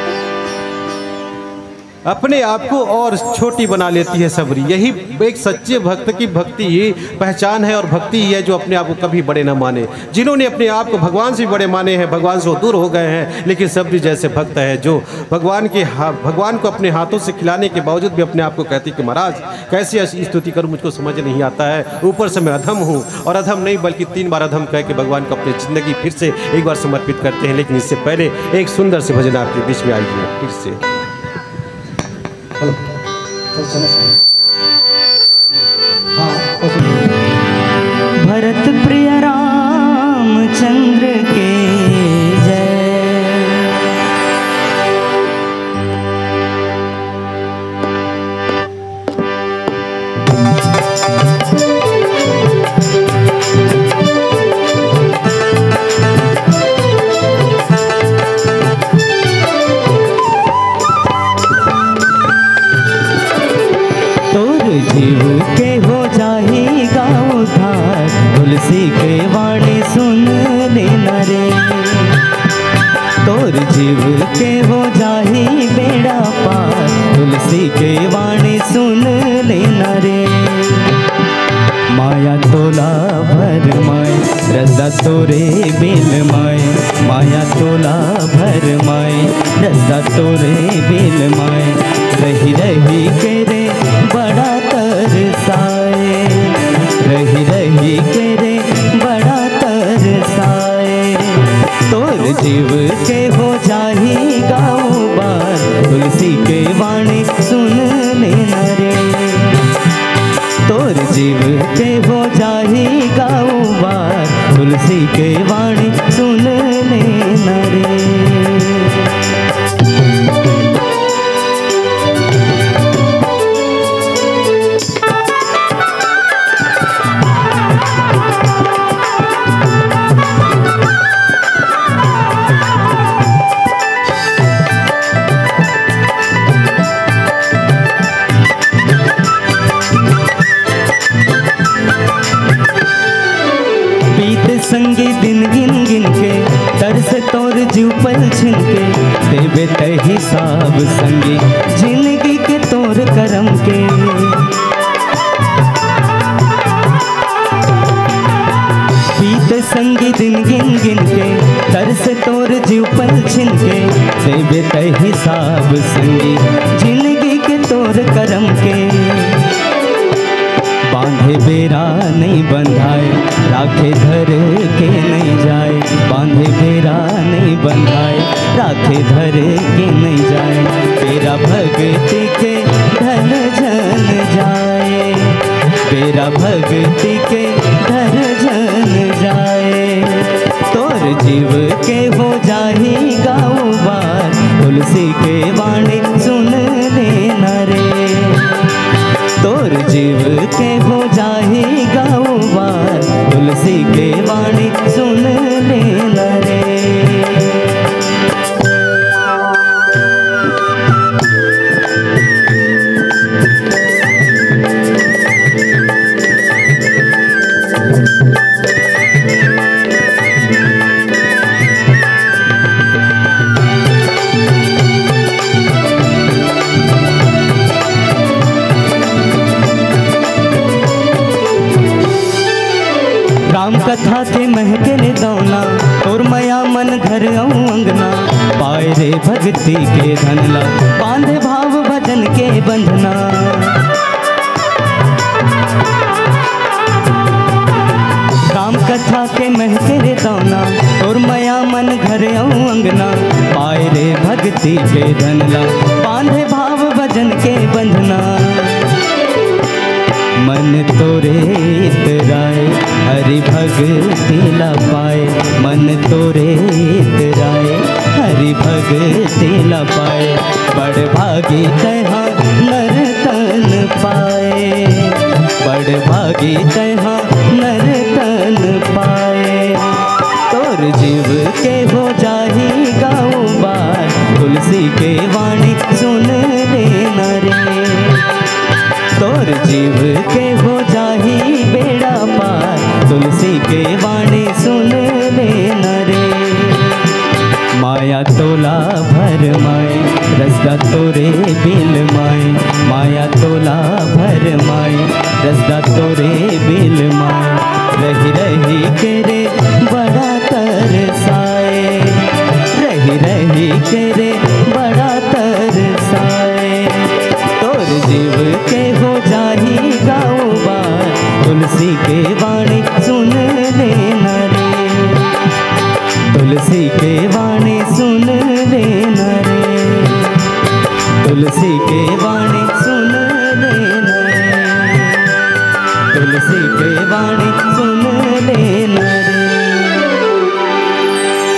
अपने आप को और छोटी बना लेती है सबरी। यही एक सच्चे भक्त की भक्ति ही पहचान है, और भक्ति ही है जो अपने आप को कभी बड़े ना माने। जिन्होंने अपने आप को भगवान से बड़े माने हैं, भगवान से वो दूर हो गए हैं, लेकिन सबरी जैसे भक्त है जो भगवान को अपने हाथों से खिलाने के बावजूद भी अपने आप को कहती कि महाराज कैसे ऐसी स्तुति करूँ, मुझको समझ नहीं आता है, ऊपर से मैं अधम हूँ, और अधम नहीं बल्कि 3 बार अधम कह के भगवान को अपनी ज़िंदगी फिर से एक बार समर्पित करते हैं। लेकिन इससे पहले एक सुंदर से भजन आपके बीच में आई है फिर से। भरत प्रिय रामचंद्र के जय। जीव के हो जाएगा उद्धार, तुलसी के वाणी सुन लेना रे। तोर जीव के हो जाही बेड़ा पार, तुलसी के वाणी सुन लेना रे। माया तोला भर माय रजा तोरे बेल माय, माया तोला भर माय रजा तोरे बेल माय। रही रही के रे बड़ा तरसाए, रही रही के रे बड़ा तरसाए। तोर जीव के हो जाही गाँव बार, तुलसी के वाणी सुन लेना रे। तोर जीव के हो जा जाही गाँव बार, तुलसी के वाणी सुन लेना रे। संगी दिन गिन गिन के तरस तोर जीव पल छिनके, देवे तय हिसाब संगी जिंदगी के तोर करम के। बीत संगी दिन गिन गिन के तरस तोर जीव पल छिनके, देवे तय हिसाब संगी जिंदगी के तोर करम के। बांधे बेरा नहीं बंधाए, राखे धर के नहीं जाए। बांधे बेरा नहीं बंधाए, राखे धर के नहीं जाए। बेरा भक्ति के धन जन जाए, बेरा भक्ति के धन जन जाए। तोर जीव के हो जाही गाँव बार, तुलसी के वाणी सुन लेना रे। तोर जीव के हो जाही गाँव बार, तुलसी के वाणी सुन लेना रे। राम कथा के महके ने दौना, और मया मन घर अंगना। पाए रे भक्ति के धनला, बांधे भाव भजन के बंधना। राम कथा के महके रे दौना, और मया मन घर अंगना। पाए रे भक्ति के धनला, बांधे भाव भजन के बंधना। मन तोरे इतराए, हरि भक्ति ला पाए। मन तोरे इतराए, हरि भक्ति ला पाए। बड़ भागी तहाँ नर तन पाए, बड़ भागी तहाँ नर तन पाए। तोर जीव के हो जाही गाँव बार, तुलसी के वाणी सुन लेना रे। तोर जीव के हो जाही बेड़ा पार, तुलसी के वाणी सुन लेना रे। माया तोला भर माए, रसदा तोरे बिल माए। माया तोला भर माए, रसदा तोरे बिल माए। रही रही के रे बड़ा तरसाए, रही रही के रे बड़ा तरसाए। तोर जीव के हो जाही गाँव बार, तुलसी के वाणी सुन लेना रे। तुलसी के वाणी सुन लेना रे, तुलसी के वाणी सुन लेना रे। तुलसी के वाणी सुन लेना रे।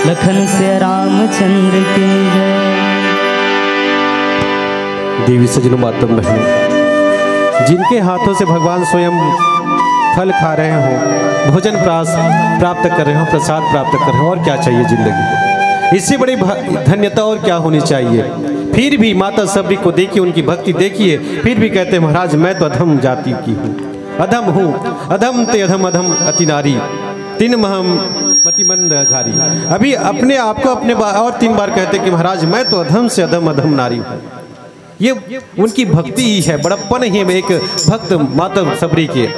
लखन से रामचंद्र के जय। देवी सजनों, मातम बहनों, जिनके हाथों से भगवान स्वयं फल खा रहे हो, भोजन प्राप्त कर रहे हो, प्रसाद प्राप्त कर रहे हो, और क्या चाहिए जिंदगी? इससे बड़ी धन्यता और क्या होनी चाहिए? फिर भी माता सबरी को देखिए, उनकी भक्ति देखिए, फिर भी कहते हैं महाराज मैं तो अधम जाति की हूँ, अधम हूँ। अधम ते अधम अधम अति नारी, तीन महम मतिमंद घारी। अभी अपने आप को अपने और 3 बार कहते कि महाराज मैं तो अधम से अधम अधम नारी हूँ। ये उनकी भक्ति ही है, बड़प्पन ही है एक भक्त माता सबरी के।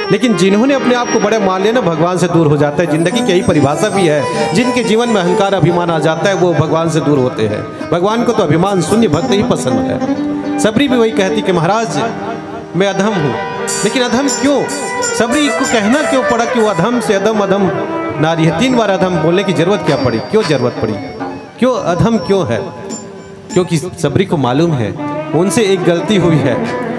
लेकिन जिन्होंने अपने आप को बड़े मान लिया ना, भगवान से दूर हो जाता है। जिंदगी की यही परिभाषा भी है, जिनके जीवन में अहंकार अभिमान आ जाता है वो भगवान से दूर होते हैं। भगवान को तो अभिमान शून्य भक्त ही पसंद है। सबरी भी वही कहती कि महाराज मैं अधम हूँ, लेकिन अधम क्यों? सबरी को कहना क्यों पड़ा कि वो अधम से अधम अधम नारी है? 3 बार अधम बोलने की जरूरत क्या पड़ी? क्यों जरूरत पड़ी? क्यों अधम क्यों है? क्योंकि सबरी को मालूम है उनसे एक गलती हुई है।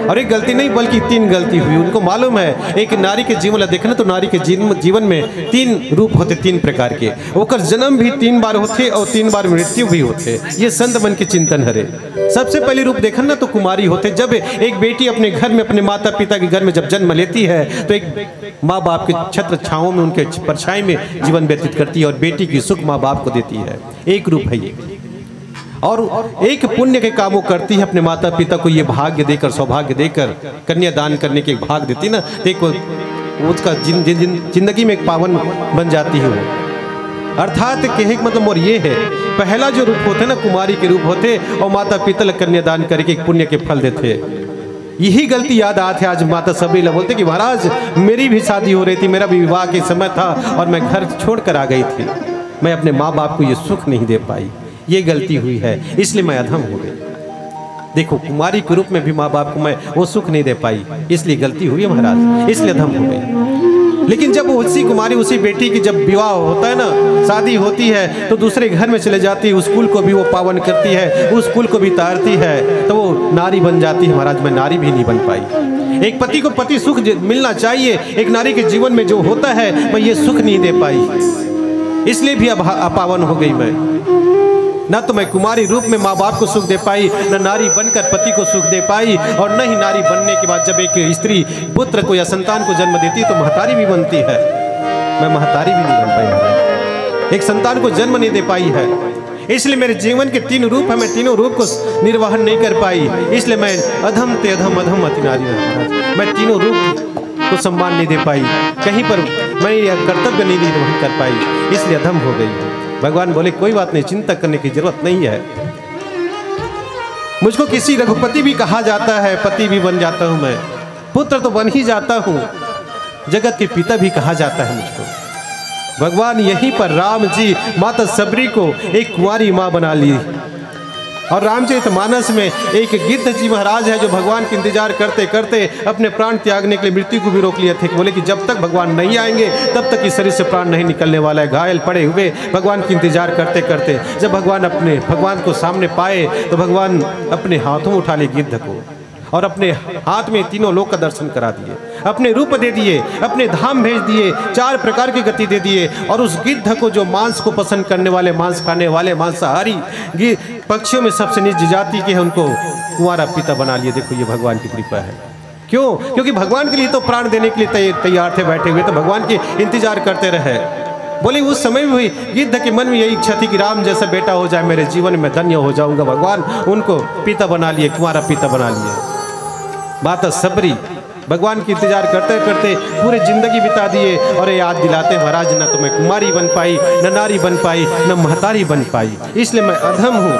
और एक गलती नहीं बल्कि 3 गलती हुई। उनको मालूम है एक नारी के जीवन ला देखना तो नारी के जीवन में 3 रूप होते, 3 प्रकार के। ओकर जन्म भी 3 बार होते और 3 बार मृत्यु भी होते। ये संत मन के चिंतन हरे। सबसे पहले रूप देखना ना तो कुमारी होते। जब एक बेटी अपने घर में अपने माता पिता के घर में जब जन्म लेती है तो एक माँ बाप के छत्र छाँवों में उनके परछाई में जीवन व्यतीत करती है और बेटी की सुख माँ बाप को देती है। एक रूप है ये। और एक पुण्य के कामों करती है, अपने माता पिता को ये भाग्य देकर, सौभाग्य देकर कन्यादान करने के भाग देती ना, देखो उसका जिंदगी में एक पावन बन जाती है वो। अर्थात कहने का मतलब और ये है, पहला जो रूप होते ना कुमारी के रूप होते और माता पिता कन्यादान करके एक पुण्य के फल देते। यही गलती याद आती। आज माता सबरी बोलते कि महाराज मेरी भी शादी हो रही थी, मेरा भी विवाह के समय था और मैं घर छोड़कर आ गई थी, मैं अपने माँ बाप को ये सुख नहीं दे पाई, ये गलती हुई है इसलिए मैं अधम हो गई। देखो कुमारी के रूप में भी माँ बाप को मैं वो सुख नहीं दे पाई, इसलिए गलती हुई है महाराज, इसलिए अधम हो गई। लेकिन जब उसी कुमारी उसी बेटी की जब विवाह होता है ना, शादी होती है तो दूसरे घर में चले जाती है, उस कुल को भी वो पावन करती है, उस कुल को भी तारती है, तो वो नारी बन जाती है। महाराज मैं नारी भी नहीं बन पाई। एक पति को पति सुख मिलना चाहिए, एक नारी के जीवन में जो होता है मैं ये सुख नहीं दे पाई, इसलिए भी अपावन हो गई मैं। ना तो मैं कुमारी रूप में माँ बाप को सुख दे पाई, न नारी बनकर पति को सुख दे पाई, और न ही नारी बनने के बाद जब एक स्त्री पुत्र को या संतान को जन्म देती तो महतारी भी बनती है, मैं महतारी भी नहीं बन पाई, एक संतान को जन्म नहीं दे पाई है। इसलिए मेरे जीवन के 3 रूप है, मैं तीनों रूप को निर्वहन नहीं कर पाई, इसलिए मैं अधम ते अधम अधम अति नारी, मैं तीनों रूप को सम्मान नहीं दे पाई, कहीं पर मैं यह कर्तव्य नहीं निर्वहन कर पाई, इसलिए अधम हो गई। भगवान बोले कोई बात नहीं, चिंता करने की जरूरत नहीं है। मुझको किसी रघुपति भी कहा जाता है, पति भी बन जाता हूं मैं, पुत्र तो बन ही जाता हूं, जगत के पिता भी कहा जाता है मुझको। भगवान यहीं पर राम जी माता सबरी को एक कुंवारी माँ बना ली। और रामचरितमानस में एक गिद्ध जी महाराज है जो भगवान के इंतजार करते करते अपने प्राण त्यागने के लिए मृत्यु को भी रोक लिए थे। बोले कि जब तक भगवान नहीं आएंगे तब तक इस शरीर से प्राण नहीं निकलने वाला है। घायल पड़े हुए भगवान के इंतजार करते करते जब भगवान को सामने पाए तो भगवान अपने हाथों में उठा लिए गिद्ध को और अपने हाथ में तीनों लोक का दर्शन करा दिए, अपने रूप दे दिए, अपने धाम भेज दिए, 4 प्रकार की गति दे दिए। और उस गिद्ध को जो मांस को पसंद करने वाले, मांस खाने वाले, मांसाहारी पक्षियों में सबसे नीच जाति के हैं, उनको कुंवारा पिता बना लिए। देखो ये भगवान की कृपा है। क्यों? क्योंकि भगवान के लिए तो प्राण देने के लिए तैयार थे, बैठे हुए तो भगवान के इंतजार करते रहे। बोले उस समय में भी गिद्ध के मन में यही इच्छा थी कि राम जैसा बेटा हो जाए मेरे जीवन में, धन्य हो जाऊंगा। भगवान उनको पिता बना लिए, कुंवारा पिता बना लिए। माता सबरी भगवान की इंतजार करते करते पूरी जिंदगी बिता दिए और याद दिलाते महाराज न तो मैं कुमारी बन पाई, न नारी बन पाई, न महतारी बन पाई, इसलिए मैं अधम हूँ।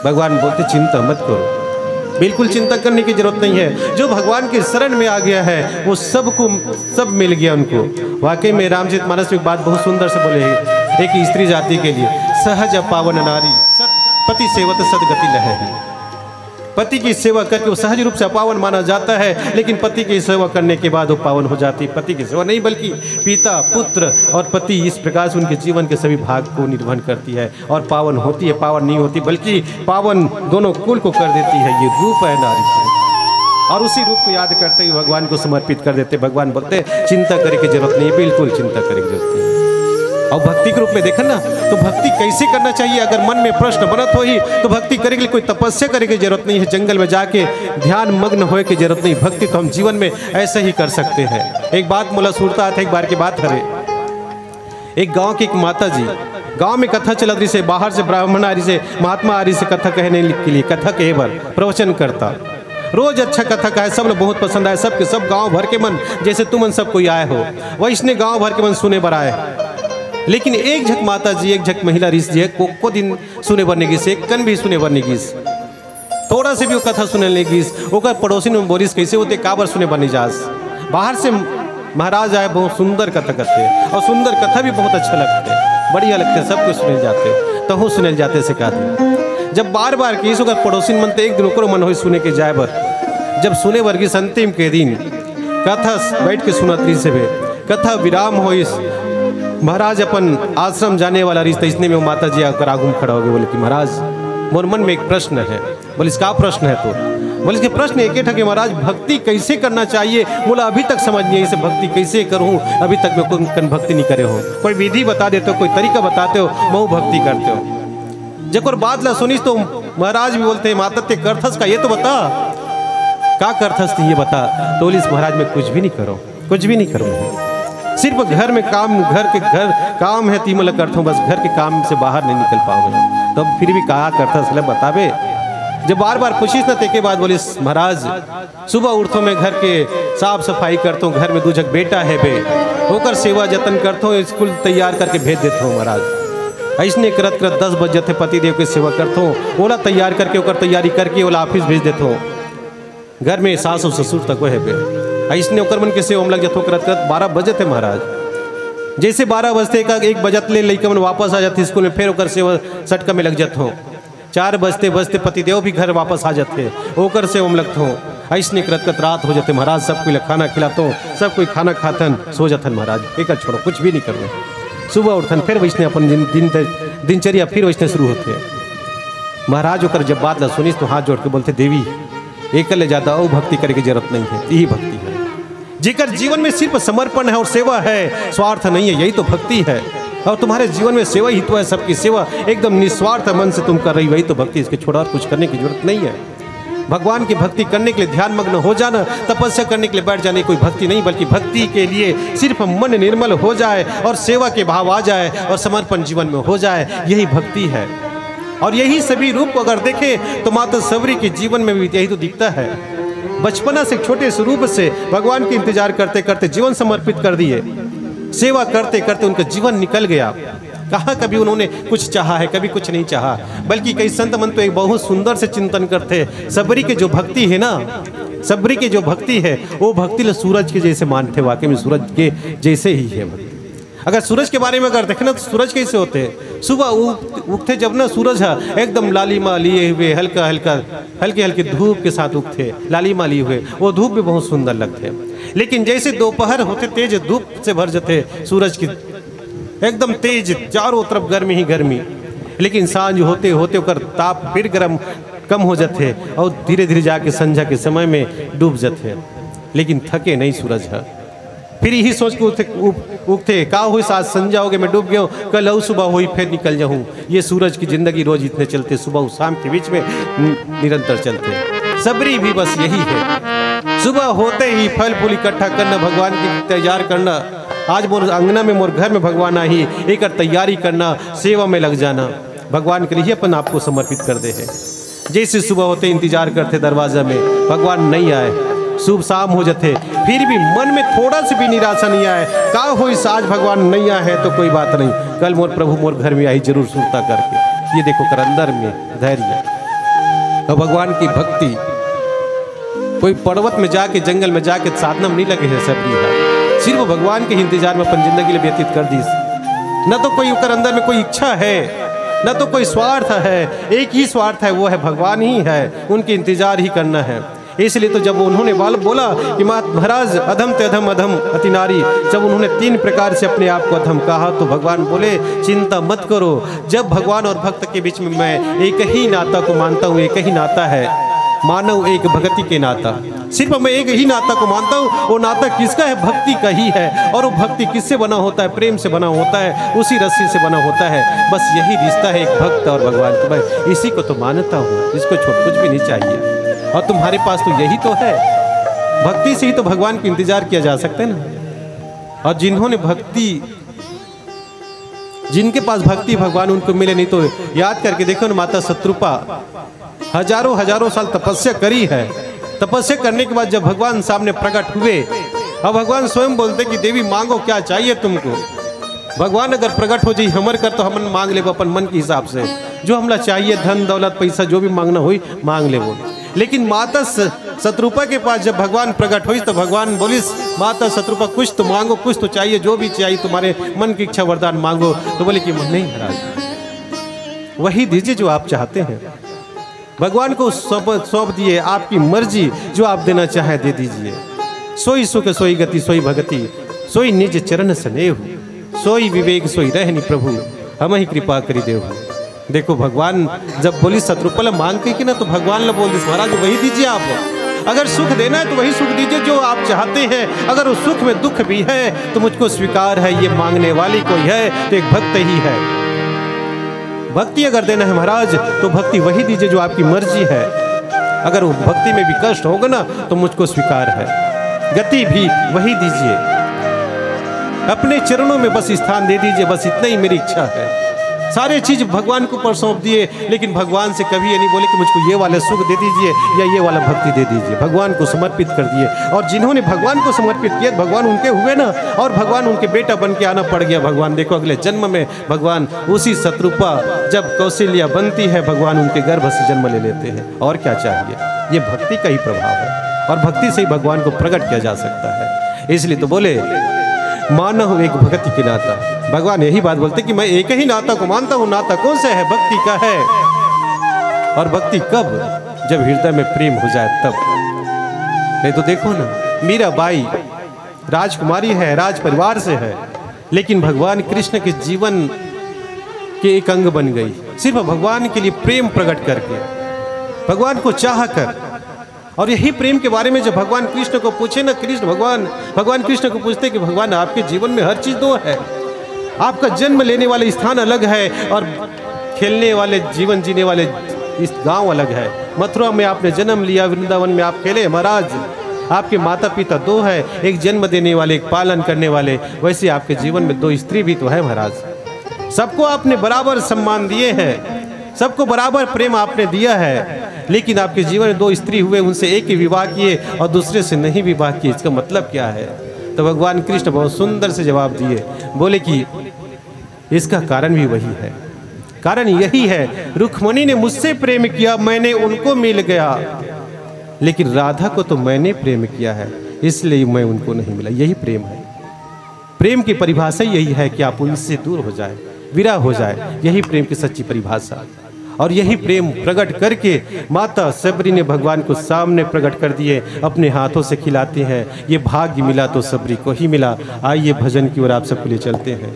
भगवान बोलते चिंता मत करो, बिल्कुल चिंता करने की जरूरत नहीं है। जो भगवान के शरण में आ गया है वो सब मिल गया उनको। वाकई में रामचरितमानस में एक बात बहुत सुंदर से बोले हैं एक स्त्री जाति के लिए, सहज पावन नारी पति सेवत सदगति लहरी। पति की सेवा करके वो सहज रूप से अपावन माना जाता है, लेकिन पति की सेवा करने के बाद वो पावन हो जाती है। पति की सेवा नहीं बल्कि पिता, पुत्र और पति, इस प्रकार से उनके जीवन के सभी भाग को निर्वहन करती है और पावन होती है। पावन नहीं होती बल्कि पावन दोनों कुल को कर देती है। ये रूप है नारी का, और उसी रूप को याद करते हुए भगवान को समर्पित कर देते। भगवान बोलते चिंता करने की जरूरत नहीं, बिल्कुल चिंता करने की जरूरत नहीं। और भक्ति के रूप में देखा ना तो भक्ति कैसे करना चाहिए। अगर मन में प्रश्न बनत हो ही तो भक्ति करने के लिए कोई तपस्या करने की जरूरत नहीं है, जंगल में जाके ध्यान मग्न होने की जरूरत नहीं। भक्ति तो हम जीवन में ऐसे ही कर सकते हैं। एक बात मुला सुरता था, एक बार की बात करे। एक गांव की एक माता जी, गांव में कथा चल रही से, बाहर से ब्राह्मण आ रही से, महात्मा आ रही से कथा कहने के लिए, कथा केवल प्रवचन करता। रोज अच्छा कथा का है, सब लोग बहुत पसंद आए, सबके सब गांव भर के मन जैसे तुमन सब कोई आए हो वैसने गांव भर के मन सुने बर आए। लेकिन एक झक माता जी, एक झक महिला ऋषि जी को दिन सुने बरने गिस, एक कन भी सुने बरने गिस, थोड़ा से भी वो कथा सुने ले गिस। ओकर पड़ोसी ने बोरिस कैसे होते काबर सुने बरने जास। बाहर से महाराज आए, बहुत सुंदर कथा करते और सुंदर कथा भी बहुत अच्छा लगते, बढ़िया लगते, सबको सुने जाते, तहु सुने जाते सिखाते। जब बार बार किस ओकर पड़ोसी मन तो एक दिन ओकरो मन हो सुने के जाए बर। जब सुने बर गिस अंतिम के दिन कथा बैठ के सुनत रही से कथा विराम हो, महाराज अपन आश्रम जाने वाला रिश्ता, इसने में वो माता जी आकर आगू में खड़ा हो गए। बोले कि महाराज मोर मन में एक प्रश्न है। बोले इसका प्रश्न है तो बोले कि प्रश्न एक था कि महाराज भक्ति कैसे करना चाहिए। बोला अभी तक समझ नहीं इसे भक्ति कैसे करूं, अभी तक मैं कोई भक्ति नहीं करे हो। कोई विधि बता देते हो, कोई तरीका बताते हो, मैं भक्ति करते हो। जब और बात ला सुनिस तो महाराज भी बोलते हैं माता ते करथस का ये तो बता, क्या करथस ये बता। तो बोलिस महाराज मैं कुछ भी नहीं करो, कुछ भी नहीं करूँ, सिर्फ घर में काम, घर काम है तीमल करता हूँ, बस घर के काम से बाहर नहीं निकल पाऊंगा। तो फिर भी कहा करता सले बतावे। जब बार बार पूछिस ना ते के बाद बोलिस महाराज सुबह उठतो मैं घर के साफ सफाई करता हूँ, घर में दूजक बेटा है बे होकर सेवा जतन करता हूँ, स्कूल तैयार करके भेज देता हूँ महाराज। ऐसने करत 10 बज जाते पति देव की सेवा करता हूँ, ओला तैयार करके ओकर तैयारी करके ओला ऑफिस भेज देता हूँ। घर में सास और ससुर तक वह है बे ऐसने ओकर मन के सेवा में लग जाते करत 12 बजे थे महाराज। जैसे 12 बजते का 1 बजत ले लइका मन वापस आ जाते स्कूल में, फिर ओकर सेवा सटका में लग जाते हो। 4 बजते बजते पतिदेव भी घर वापस आ जाते, ओकर सेवा में लगते हो। ऐसने करत रात हो जाते महाराज, सब कोई खाना खिलाते हो, सब कोई खाना खातन सो जातन महाराज। एक छोड़ो कुछ भी नहीं करना, सुबह उठन फिर वैसने अपन दिनचर्या फिर वैसने शुरू होते। महाराज होकर जब बात ला सुनिस तो हाथ जोड़ के बोलते देवी एक ले ज्यादा और भक्ति करने की जरूरत नहीं है, यही भक्ति है। जेकर जीवन में सिर्फ समर्पण है और सेवा है, स्वार्थ नहीं है, यही तो भक्ति है। और तुम्हारे जीवन में सेवा ही तो है, सबकी सेवा एकदम निस्वार्थ मन से तुम कर रही, वही तो भक्ति। इसके छोड़ा और कुछ करने की जरूरत नहीं है। भगवान की भक्ति करने के लिए ध्यान मग्न हो जाना, तपस्या करने के लिए बैठ जाने कोई भक्ति नहीं, बल्कि भक्ति के लिए सिर्फ मन निर्मल हो जाए और सेवा के भाव आ जाए और समर्पण जीवन में हो जाए, यही भक्ति है। और यही सभी रूप को अगर देखें तो माता सबरी के जीवन में भी यही तो दिखता है। बचपना से छोटे स्वरूप से भगवान के इंतजार करते करते जीवन समर्पित कर दिए, सेवा करते करते उनका जीवन निकल गया। कहाँ कभी उन्होंने कुछ चाहा है, कभी कुछ नहीं चाहा, बल्कि कई संत मन तो एक बहुत सुंदर से चिंतन करते। सबरी के जो भक्ति है ना, सबरी के जो भक्ति है वो भक्ति सूरज के जैसे मानते, वाकई में सूरज के जैसे ही है भक्ति। अगर सूरज के बारे में अगर देखना तो सूरज कैसे होते हैं, सुबह उगते जब ना सूरज है एकदम लालिमा लिए हुए, हल्का हल्का हल्के हल्के धूप के साथ उगते, लालिमा लिए हुए, वो धूप भी बहुत सुंदर लगते हैं। लेकिन जैसे दोपहर होते तेज धूप से भर जाते सूरज की, एकदम तेज चारों तरफ गर्मी ही गर्मी। लेकिन सांझ होते होते ओकर ताप फिर गर्म कम हो जाते और धीरे धीरे जाके संध्या के समय में डूब जाते, लेकिन थके नहीं सूरज है। फिर यही सोच के उठते का हुई आज संध्या हो गए, मैं डूब गया हूँ, कल और सुबह हुई फिर निकल जाऊँ। ये सूरज की जिंदगी रोज इतने चलते, सुबह और शाम के बीच में निरंतर चलते। सबरी भी बस यही है, सुबह होते ही फल फूल इकट्ठा करना, भगवान की तैयार करना। आज मोर अंगना में मोर घर में भगवान आई, एक तैयारी करना, सेवा में लग जाना, भगवान के लिए अपन आपको समर्पित कर दे है। जैसे सुबह होते इंतजार करते दरवाजा में, भगवान नहीं आए, शुभ शाम हो जाते, फिर भी मन में थोड़ा सी भी निराशा नहीं आए। का हो इस आज भगवान नहीं आए है तो कोई बात नहीं, कल मोर प्रभु मोर घर में आई जरूर सुनता करके। ये देखो कर अंदर में धैर्य और भगवान की भक्ति। कोई पर्वत में जाके जंगल में जाके साधना में नहीं लगे है सबरी, सिर्फ भगवान के इंतजार में अपन जिंदगी ले व्यतीत कर दी। न तो कोई कर अंदर में कोई इच्छा है, न तो कोई स्वार्थ है, एक ही स्वार्थ है, वो है भगवान ही है, उनके इंतजार ही करना है। इसलिए तो जब उन्होंने बोला कि महाराज अधम ते अधम अधम अति नारी, जब उन्होंने 3 प्रकार से अपने आप को अधम कहा तो भगवान बोले चिंता मत करो। जब भगवान और भक्त के बीच में मैं एक ही नाता को मानता हूँ, एक ही नाता है मानव एक भक्ति के नाता, सिर्फ मैं एक ही नाता को मानता हूँ। वो नाता किसका है? भक्ति का ही है। और वो भक्ति किससे बना होता है? प्रेम से बना होता है, उसी रस्सी से बना होता है। बस यही रिश्ता है एक भक्त और भगवान का। मैं इसी को तो मानता हूँ, इसको छोड़ कुछ भी नहीं चाहिए। और तुम्हारे पास तो यही तो है, भक्ति से ही तो भगवान का इंतजार किया जा सकता है ना। और जिन्होंने भक्ति, जिनके पास भक्ति भगवान उनको मिले नहीं तो याद करके देखो ना, माता शत्रुपा हजारों साल तपस्या करी है। तपस्या करने के बाद जब भगवान सामने प्रकट हुए और भगवान स्वयं बोलते कि देवी मांगो क्या चाहिए तुमको। भगवान अगर प्रकट हो जाए हमर कर तो हम मांग ले अपन मन के हिसाब से, जो हमला चाहिए धन दौलत पैसा जो भी मांगना हुई मांग ले वो। लेकिन माता शत्रुपा के पास जब भगवान प्रकट हुई तो भगवान बोलिस माता शत्रुपा कुछ तो मांगो, कुछ तो चाहिए, जो भी चाहिए तुम्हारे मन की इच्छा वरदान मांगो। तो बोले कि नहीं महाराज, वही दीजिए जो आप चाहते हैं। भगवान को सौंप दिए, आपकी मर्जी जो आप देना चाहे दे दीजिए। सोई सुख सोई गति सोई भगति, सोई निज चरण स्नेह, सोई विवेक सोई रहनी प्रभु, हम ही कृपा करी देव। देखो भगवान जब बोली शत्रुपल मांग के कि ना, तो भगवान ने बोल दी महाराज वही दीजिए आप। अगर सुख देना है तो वही सुख दीजिए जो आप चाहते हैं। अगर उस सुख में दुख भी है तो मुझको स्वीकार है, ये मांगने वाली कोई है तो एक भक्त ही है। भक्ति अगर देना है महाराज तो भक्ति वही दीजिए जो आपकी मर्जी है। अगर वो भक्ति में भी कष्ट होगा ना तो मुझको स्वीकार है। गति भी वही दीजिए, अपने चरणों में बस स्थान दे दीजिए, बस इतना ही मेरी इच्छा है। सारे चीज भगवान को ऊपर सौंप दिए, लेकिन भगवान से कभी ये नहीं बोले कि मुझको ये वाला सुख दे दीजिए या ये वाला भक्ति दे दीजिए। भगवान को समर्पित कर दिए, और जिन्होंने भगवान को समर्पित किया भगवान उनके हुए ना, और भगवान उनके बेटा बन के आना पड़ गया। भगवान देखो अगले जन्म में भगवान उसी शत्रुपा जब कौशल्या बनती है, भगवान उनके गर्भ से जन्म ले लेते हैं। और क्या चाहिए, ये भक्ति का ही प्रभाव है, और भक्ति से ही भगवान को प्रकट किया जा सकता है। इसलिए तो बोले मानव एक भक्ति के नाता। भगवान यही बात बोलते कि मैं एक ही नाता को मानता हूँ। नाता कौन सा है, भक्ति का है। और भक्ति कब, जब हृदय में प्रेम हो जाए तब। नहीं तो देखो ना, मीराबाई राजकुमारी है, राज परिवार से है, लेकिन भगवान कृष्ण के जीवन के एक अंग बन गई, सिर्फ भगवान के लिए प्रेम प्रकट करके, भगवान को चाह कर। और यही प्रेम के बारे में जब भगवान कृष्ण को पूछे ना, भगवान कृष्ण को पूछते कि भगवान आपके जीवन में हर चीज दो है। आपका जन्म लेने वाले स्थान अलग है, और खेलने वाले जीवन जीने वाले इस गांव अलग है। मथुरा में आपने जन्म लिया, वृंदावन में आप खेले महाराज। आपके माता पिता दो है, एक जन्म देने वाले, एक पालन करने वाले। वैसे आपके जीवन में दो स्त्री भी तो है महाराज। सबको आपने बराबर सम्मान दिए हैं, सबको बराबर प्रेम आपने दिया है, लेकिन आपके जीवन में दो स्त्री हुए, उनसे एक ही विवाह किए और दूसरे से नहीं विवाह किए। इसका मतलब क्या है? तो भगवान कृष्ण बहुत सुंदर से जवाब दिए, बोले कि इसका कारण भी वही है। कारण यही है, रुक्मणी ने मुझसे प्रेम किया, मैंने उनको मिल गया, लेकिन राधा को तो मैंने प्रेम किया है, इसलिए मैं उनको नहीं मिला। यही प्रेम है। प्रेम की परिभाषा यही है कि आप उनसे दूर हो जाए, विरह हो जाए। यही प्रेम की सच्ची परिभाषा। और यही प्रेम प्रकट करके माता सबरी ने भगवान को सामने प्रकट कर दिए, अपने हाथों से खिलाते हैं। ये भाग्य मिला तो सबरी को ही मिला। आइए भजन की ओर आप सबके लिए चलते हैं।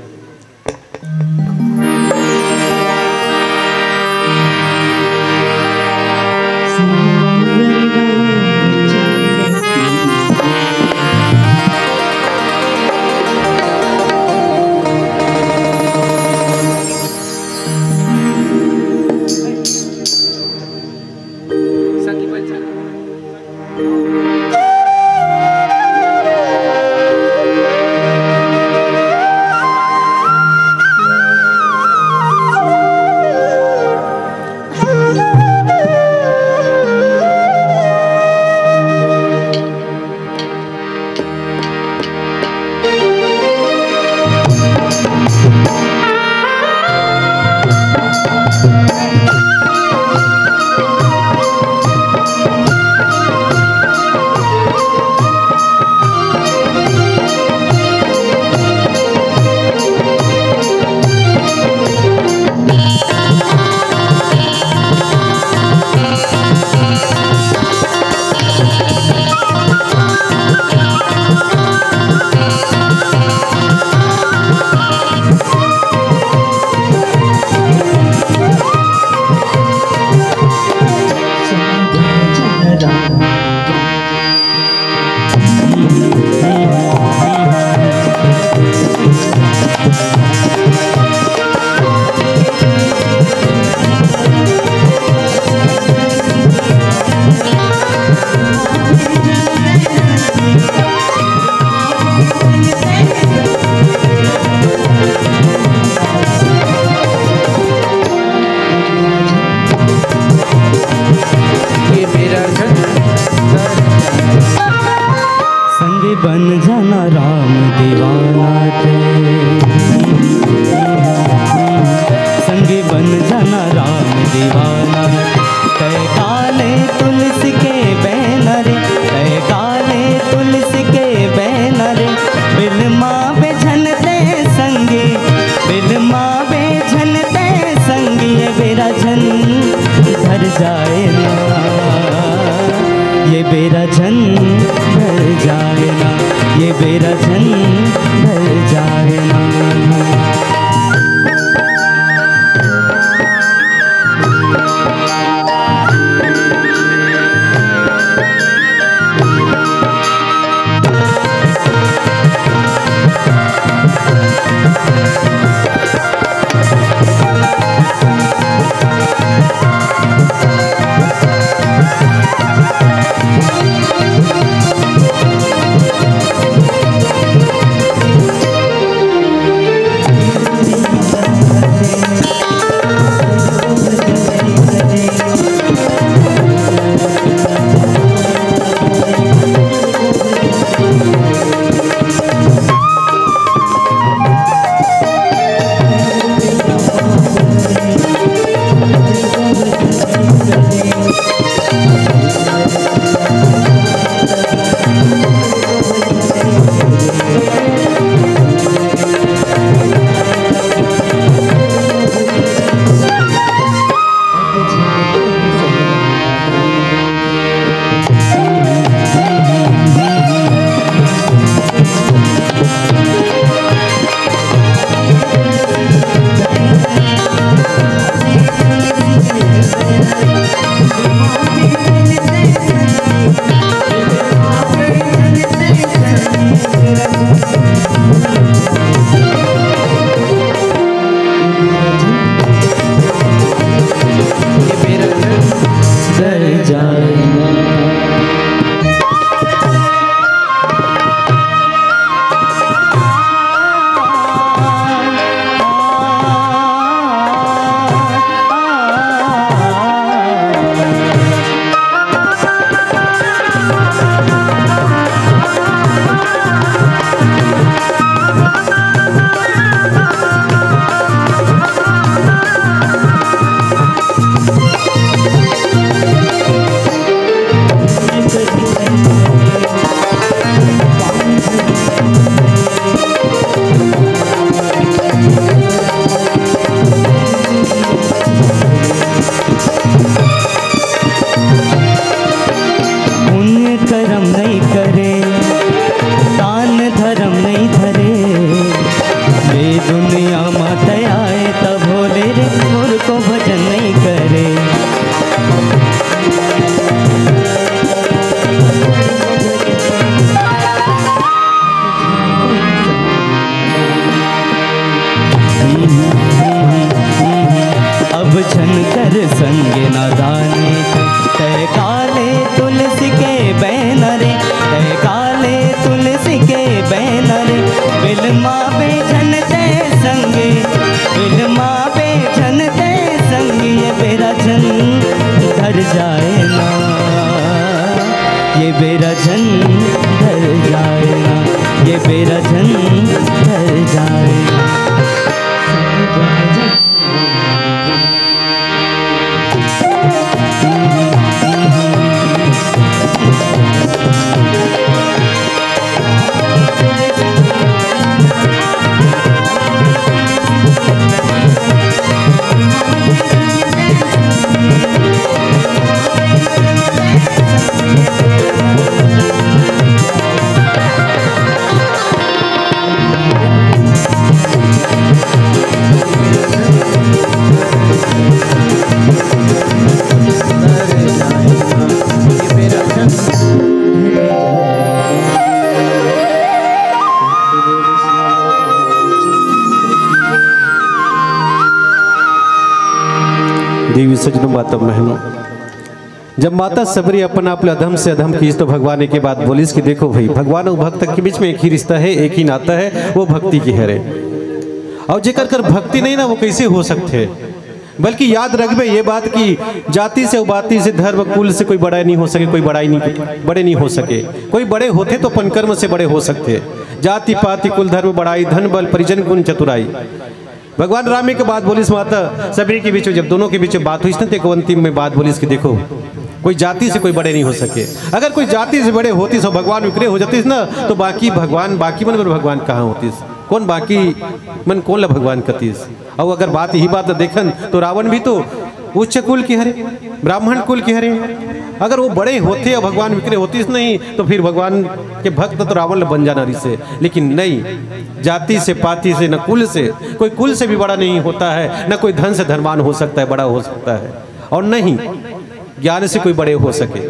बिलमा बेझन ते संगे, बिलमा बेझन ते संगे, ये बेरा झन धर जाए ना, ये बेरा झन धर जाए ना, ये बेरा झन धर जाए ना। देवी सजनो माता बहनों, जब माता सबरी अपन आपले अधम से अधम कीज तो भगवान के बाद बोलिस कि देखो भाई भगवान और भक्त के बीच में एक ही रिश्ता है, एक ही नाता है, वो भक्ति की है रे। और जेकर कर भक्ति नहीं ना वो कैसे हो सकते, बल्कि याद रखबे ये बात कि जाति से उबाती से धर्म कुल से कोई बड़ा नहीं हो सके, कोई बड़ाई नहीं बड़े नहीं हो सके। कोई बड़े होते तो अपन कर्म से बड़े हो सकते। जाति पाति कुल धर्म बड़ाई धन बल परिजन गुण चतुराई। भगवान राम के बाद बोलिस माता सबरी के बीच में जब दोनों के बीच में बात हुई ना तो अंतिम में बात बोलिस कि देखो कोई जाति से कोई बड़े नहीं हो सके। अगर कोई जाति से बड़े होती तो भगवान विक्रय हो जाती ना, तो बाकी मन भगवान कहाँ होतीस, कौन बाकी मन कौन ला भगवान कतीस। और अगर बात यही बात देखन तो रावण भी तो उच्च कुल की हरे, ब्राह्मण कुल की हरे। अगर वो बड़े होते और भगवान विक्रय होतीस नहीं तो फिर भगवान के भक्त तो रावण बन जाना रिसे। लेकिन नहीं, जाति से पाति से न कुल से, कोई कुल से भी बड़ा नहीं होता है, न कोई धन से धनवान हो सकता है, बड़ा हो सकता है, और नहीं ज्ञान से कोई बड़े हो सके,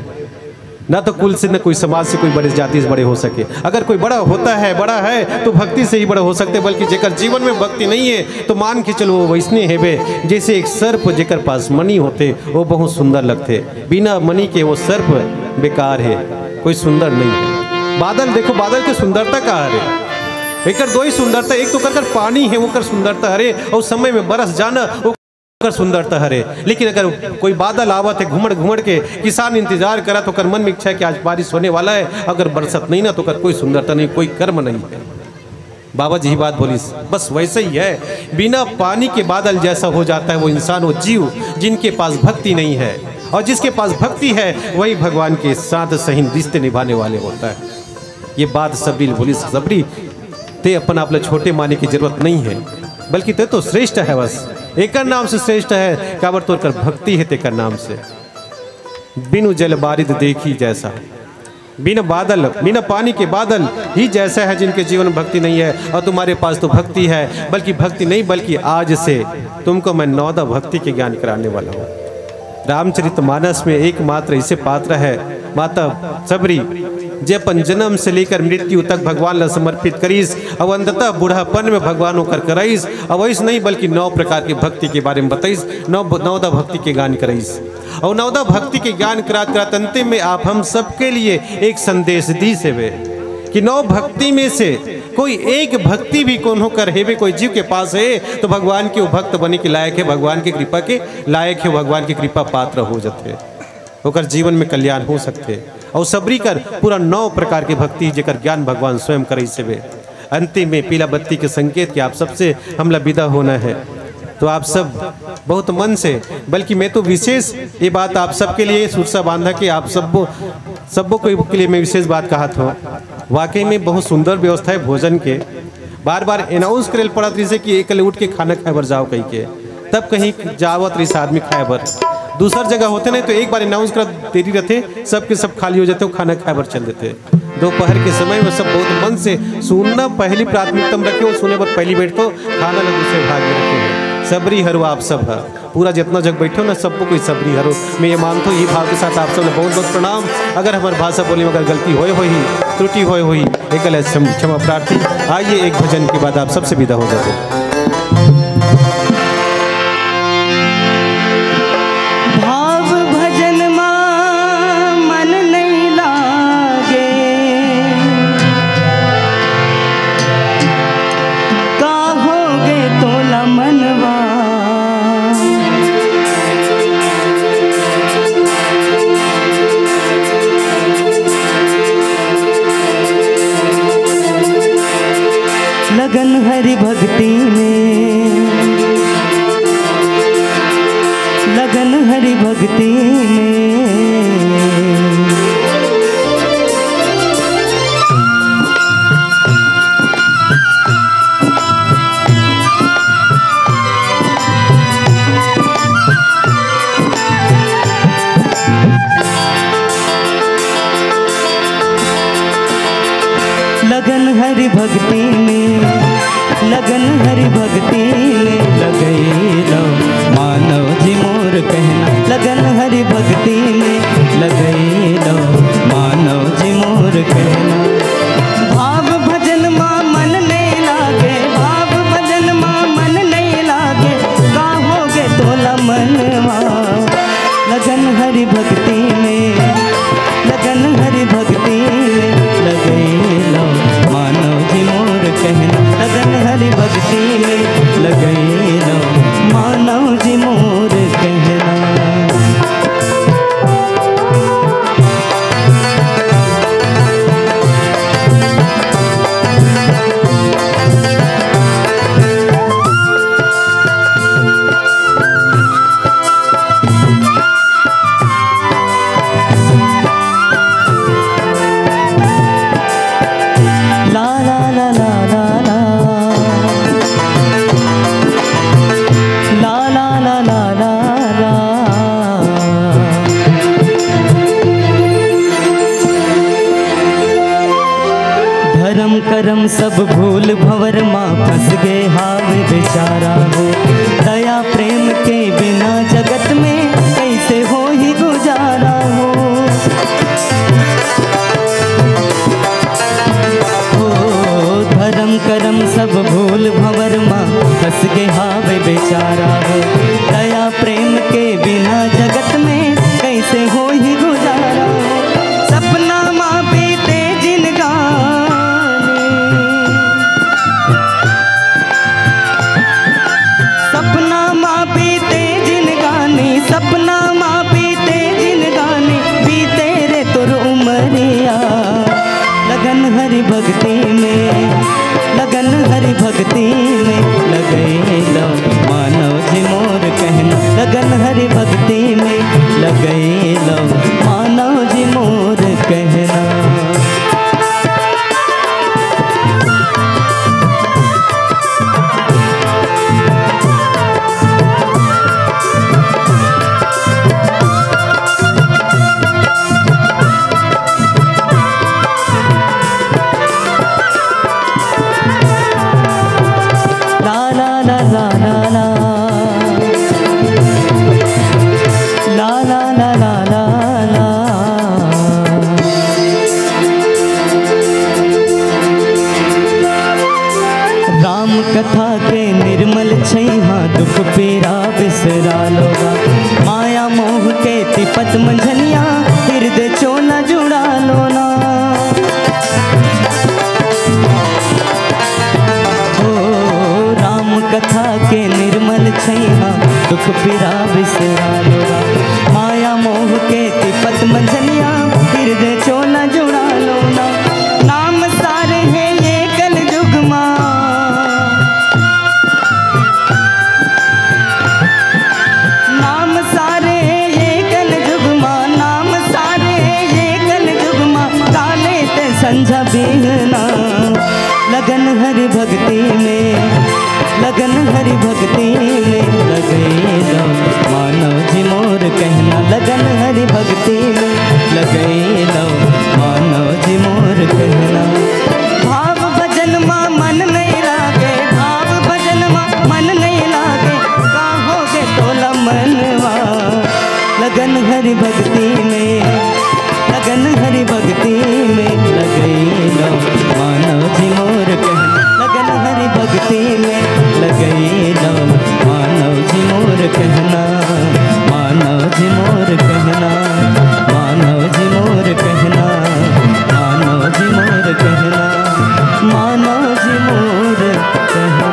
ना तो कुल से न कोई समाज से कोई बड़े जाति से बड़े हो सके। अगर कोई बड़ा होता है बड़ा है तो भक्ति से ही बड़ा हो सकते, बल्कि जेकर जीवन में भक्ति नहीं है तो मान के चलो वो वैसने हेबे जैसे एक सर्प जेकर पास मणि होते वो बहुत सुंदर लगते, बिना मणि के वो सर्प बेकार है, कोई सुंदर नहीं है। बादल देखो, बादल की सुंदरता कहाँ है, एक दो ही सुंदरता, एक तो कर पानी है वो कर सुंदरता हरे, और समय में बरस जाना वो कर सुंदरता हरे। लेकिन अगर कोई बादल आवत है घुमड़ घुमड़ के, किसान इंतजार करा तो कर मन में इच्छा है कि आज बारिश होने वाला है, अगर बरसत नहीं ना तो कर कोई सुंदरता नहीं, कोई कर्म नहीं है। बाबा जी ही बात बोलिस, बस वैसे ही है, बिना पानी के बादल जैसा हो जाता है वो इंसान, वो जीव जिनके पास भक्ति नहीं है, और जिसके पास भक्ति है वही भगवान के साथ सही रिश्ते निभाने वाले होता है। ये बात सबरी बोलिस, सबरी ते अपन आप छोटे माने की जरूरत नहीं है, बल्कि ते तो श्रेष्ठ है, बस एक नाम से श्रेष्ठ है, काबर तोड़ कर भक्ति है तेकर नाम से। बिनु जल बारिद देखी जैसा, बिना बादल बिना पानी के बादल ही जैसा है जिनके जीवन में भक्ति नहीं है। और तुम्हारे पास तो भक्ति है, बल्कि भक्ति नहीं बल्कि आज से तुमको मैं नौदा भक्ति के ज्ञान कराने वाला हूँ। रामचरितमानस में एकमात्र इसे पात्र है माता सबरी, जे अपन जन्म से लेकर मृत्यु तक भगवान ला समर्पित करीस, और अंततः बुढ़ापन में भगवान होकर कराइस। अवैस नहीं बल्कि 9 प्रकार की भक्ति के बारे में बताइस, नौदा भक्ति के ज्ञान कराइस। और नौदा भक्ति के ज्ञान करात करात अंतिम में आप हम सबके लिए एक संदेश दी से वे कि 9 भक्ति में से कोई एक भक्ति भी कौन होकर हेवे कोई जीव के पास है तो भगवान के भक्त बने के लायक है, भगवान की कृपा के लायक है, भगवान की कृपा पात्र हो जाते, होकर जीवन में कल्याण हो सकते। और सबरी कर पूरा 9 प्रकार की भक्ति जेकर ज्ञान भगवान स्वयं करे से वे। अंतिम में पीला बत्ती के संकेत कि आप सबसे हमला विदा होना है, तो आप सब बहुत मन से, बल्कि मैं तो विशेष ये बात आप सबके लिए सुरसा बांधा कि आप सबको के लिए मैं विशेष बात कहा था। वाकई में बहुत सुंदर व्यवस्था है भोजन के, बार बार अनाउंस करे पड़त रही से कि एक उठ के खाना खाए बर जाओ कहीं के, तब कहीं जावत रही आदमी खाए बर। दूसर जगह होते नहीं तो एक बार अनाउंस कर देरी रहते, सबके सब खाली हो जाते, वो खाना खाए बर चल देते। दोपहर के समय में सब बहुत मन से सुनना पहली प्राथमिकता में रखे, वो सुने पर पहली बैठ तो खाना ना दूसरे भाग में रखे। सबरी हरो आप सब है, पूरा जितना जग बैठो ना सबको कोई सबरी हरो। मैं ये मानता हूँ, ये भाव के साथ आप सब ने बहुत बहुत प्रणाम। अगर हमारी भाषा बोली में अगर गलती होए ही त्रुटि होए हुई एक क्षमा प्रार्थी। आइए एक भजन के बाद आप सबसे विदा हो जाते। लगन हरि भक्ति में, लगन हरि भक्ति में। लगन हरि भक्ति में, लगन हरि भक्ति में लगई लो मानव जी मोर कहना। लगन हरि भक्ति में लगई लो मानव जी मोर कहना। भाव भजन माँ मन नहीं लागे, भाव भजन माँ मन नहीं लागे, काहोगे तोला मनवा। लगन हरि भक्ति में, लगन हरि भक्ति में लगई लो मानव जी मोर कहना। लगन हरि भक्ति में लगई लो मानव जी मोर कहना। धर्म करम सब भूल भंवर माँ फंस गए हाव बेचारा हो। दया प्रेम के बिना जगत में कैसे हो ही गुजारा हो। धर्म करम सब भूल भंवर माँ फंस गए हाव बेचारा हो। दया प्रेम के बिना जगत में कैसे हो ही गुजारा हो। सपना माँ बीते जिनगानी, सपना माँ बीते जिनगानी, सपना माँ बीते जिनगानी, बीते रे तुर उमरिया। लगन हरि भक्ति में, लगन हरि भक्ति में लगई लो मानव जी मोर कहना। लगन हरि भक्ति में लगई लो मानव जी मोर कहना। कथा के निर्मल छैहा दुख पीरा बिसरा लोगा। माया मोह के तिपत मंझनिया हृदय चोला जुड़ा लोना। ओ राम कथा के निर्मल छैहा दुख पीरा बिसरा लोगा। माया मोह के तिपत मंझनिया हृदय चोला जुड़ा लोना। नाम सारे हैं ये कल युग माँ, नाम सारे ये कल युग माँ, नाम सारे ये कल युग माँ, काले ते संझा बिहना। लगन हरि भक्ति में, लगन हरि भक्ति में लगई लो मानव जी मोर कहना। लगन हरि भक्ति में लगई लो मानव जी मोर कहना। भाव भजन माँ मन नहीं लागे, भाव भजन माँ मन नहीं लागे, काहोगे तोला मनवा। लगन हरि भक्ति में, लगन हरि भक्ति में लगई लो मानव जी मोर कहना। लगन हरि भक्ति में लगई लो मानव जी मोर कहना। मानव जी मोर कहना, मानव जी मोर कहना, मानव जी मोर कहना, मानव जी मोर कहना।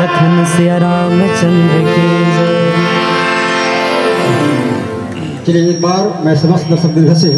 लखन सिया रामचंद्र की जय। चलिए एक बार मैं समस्त दर्शक दीर्घ से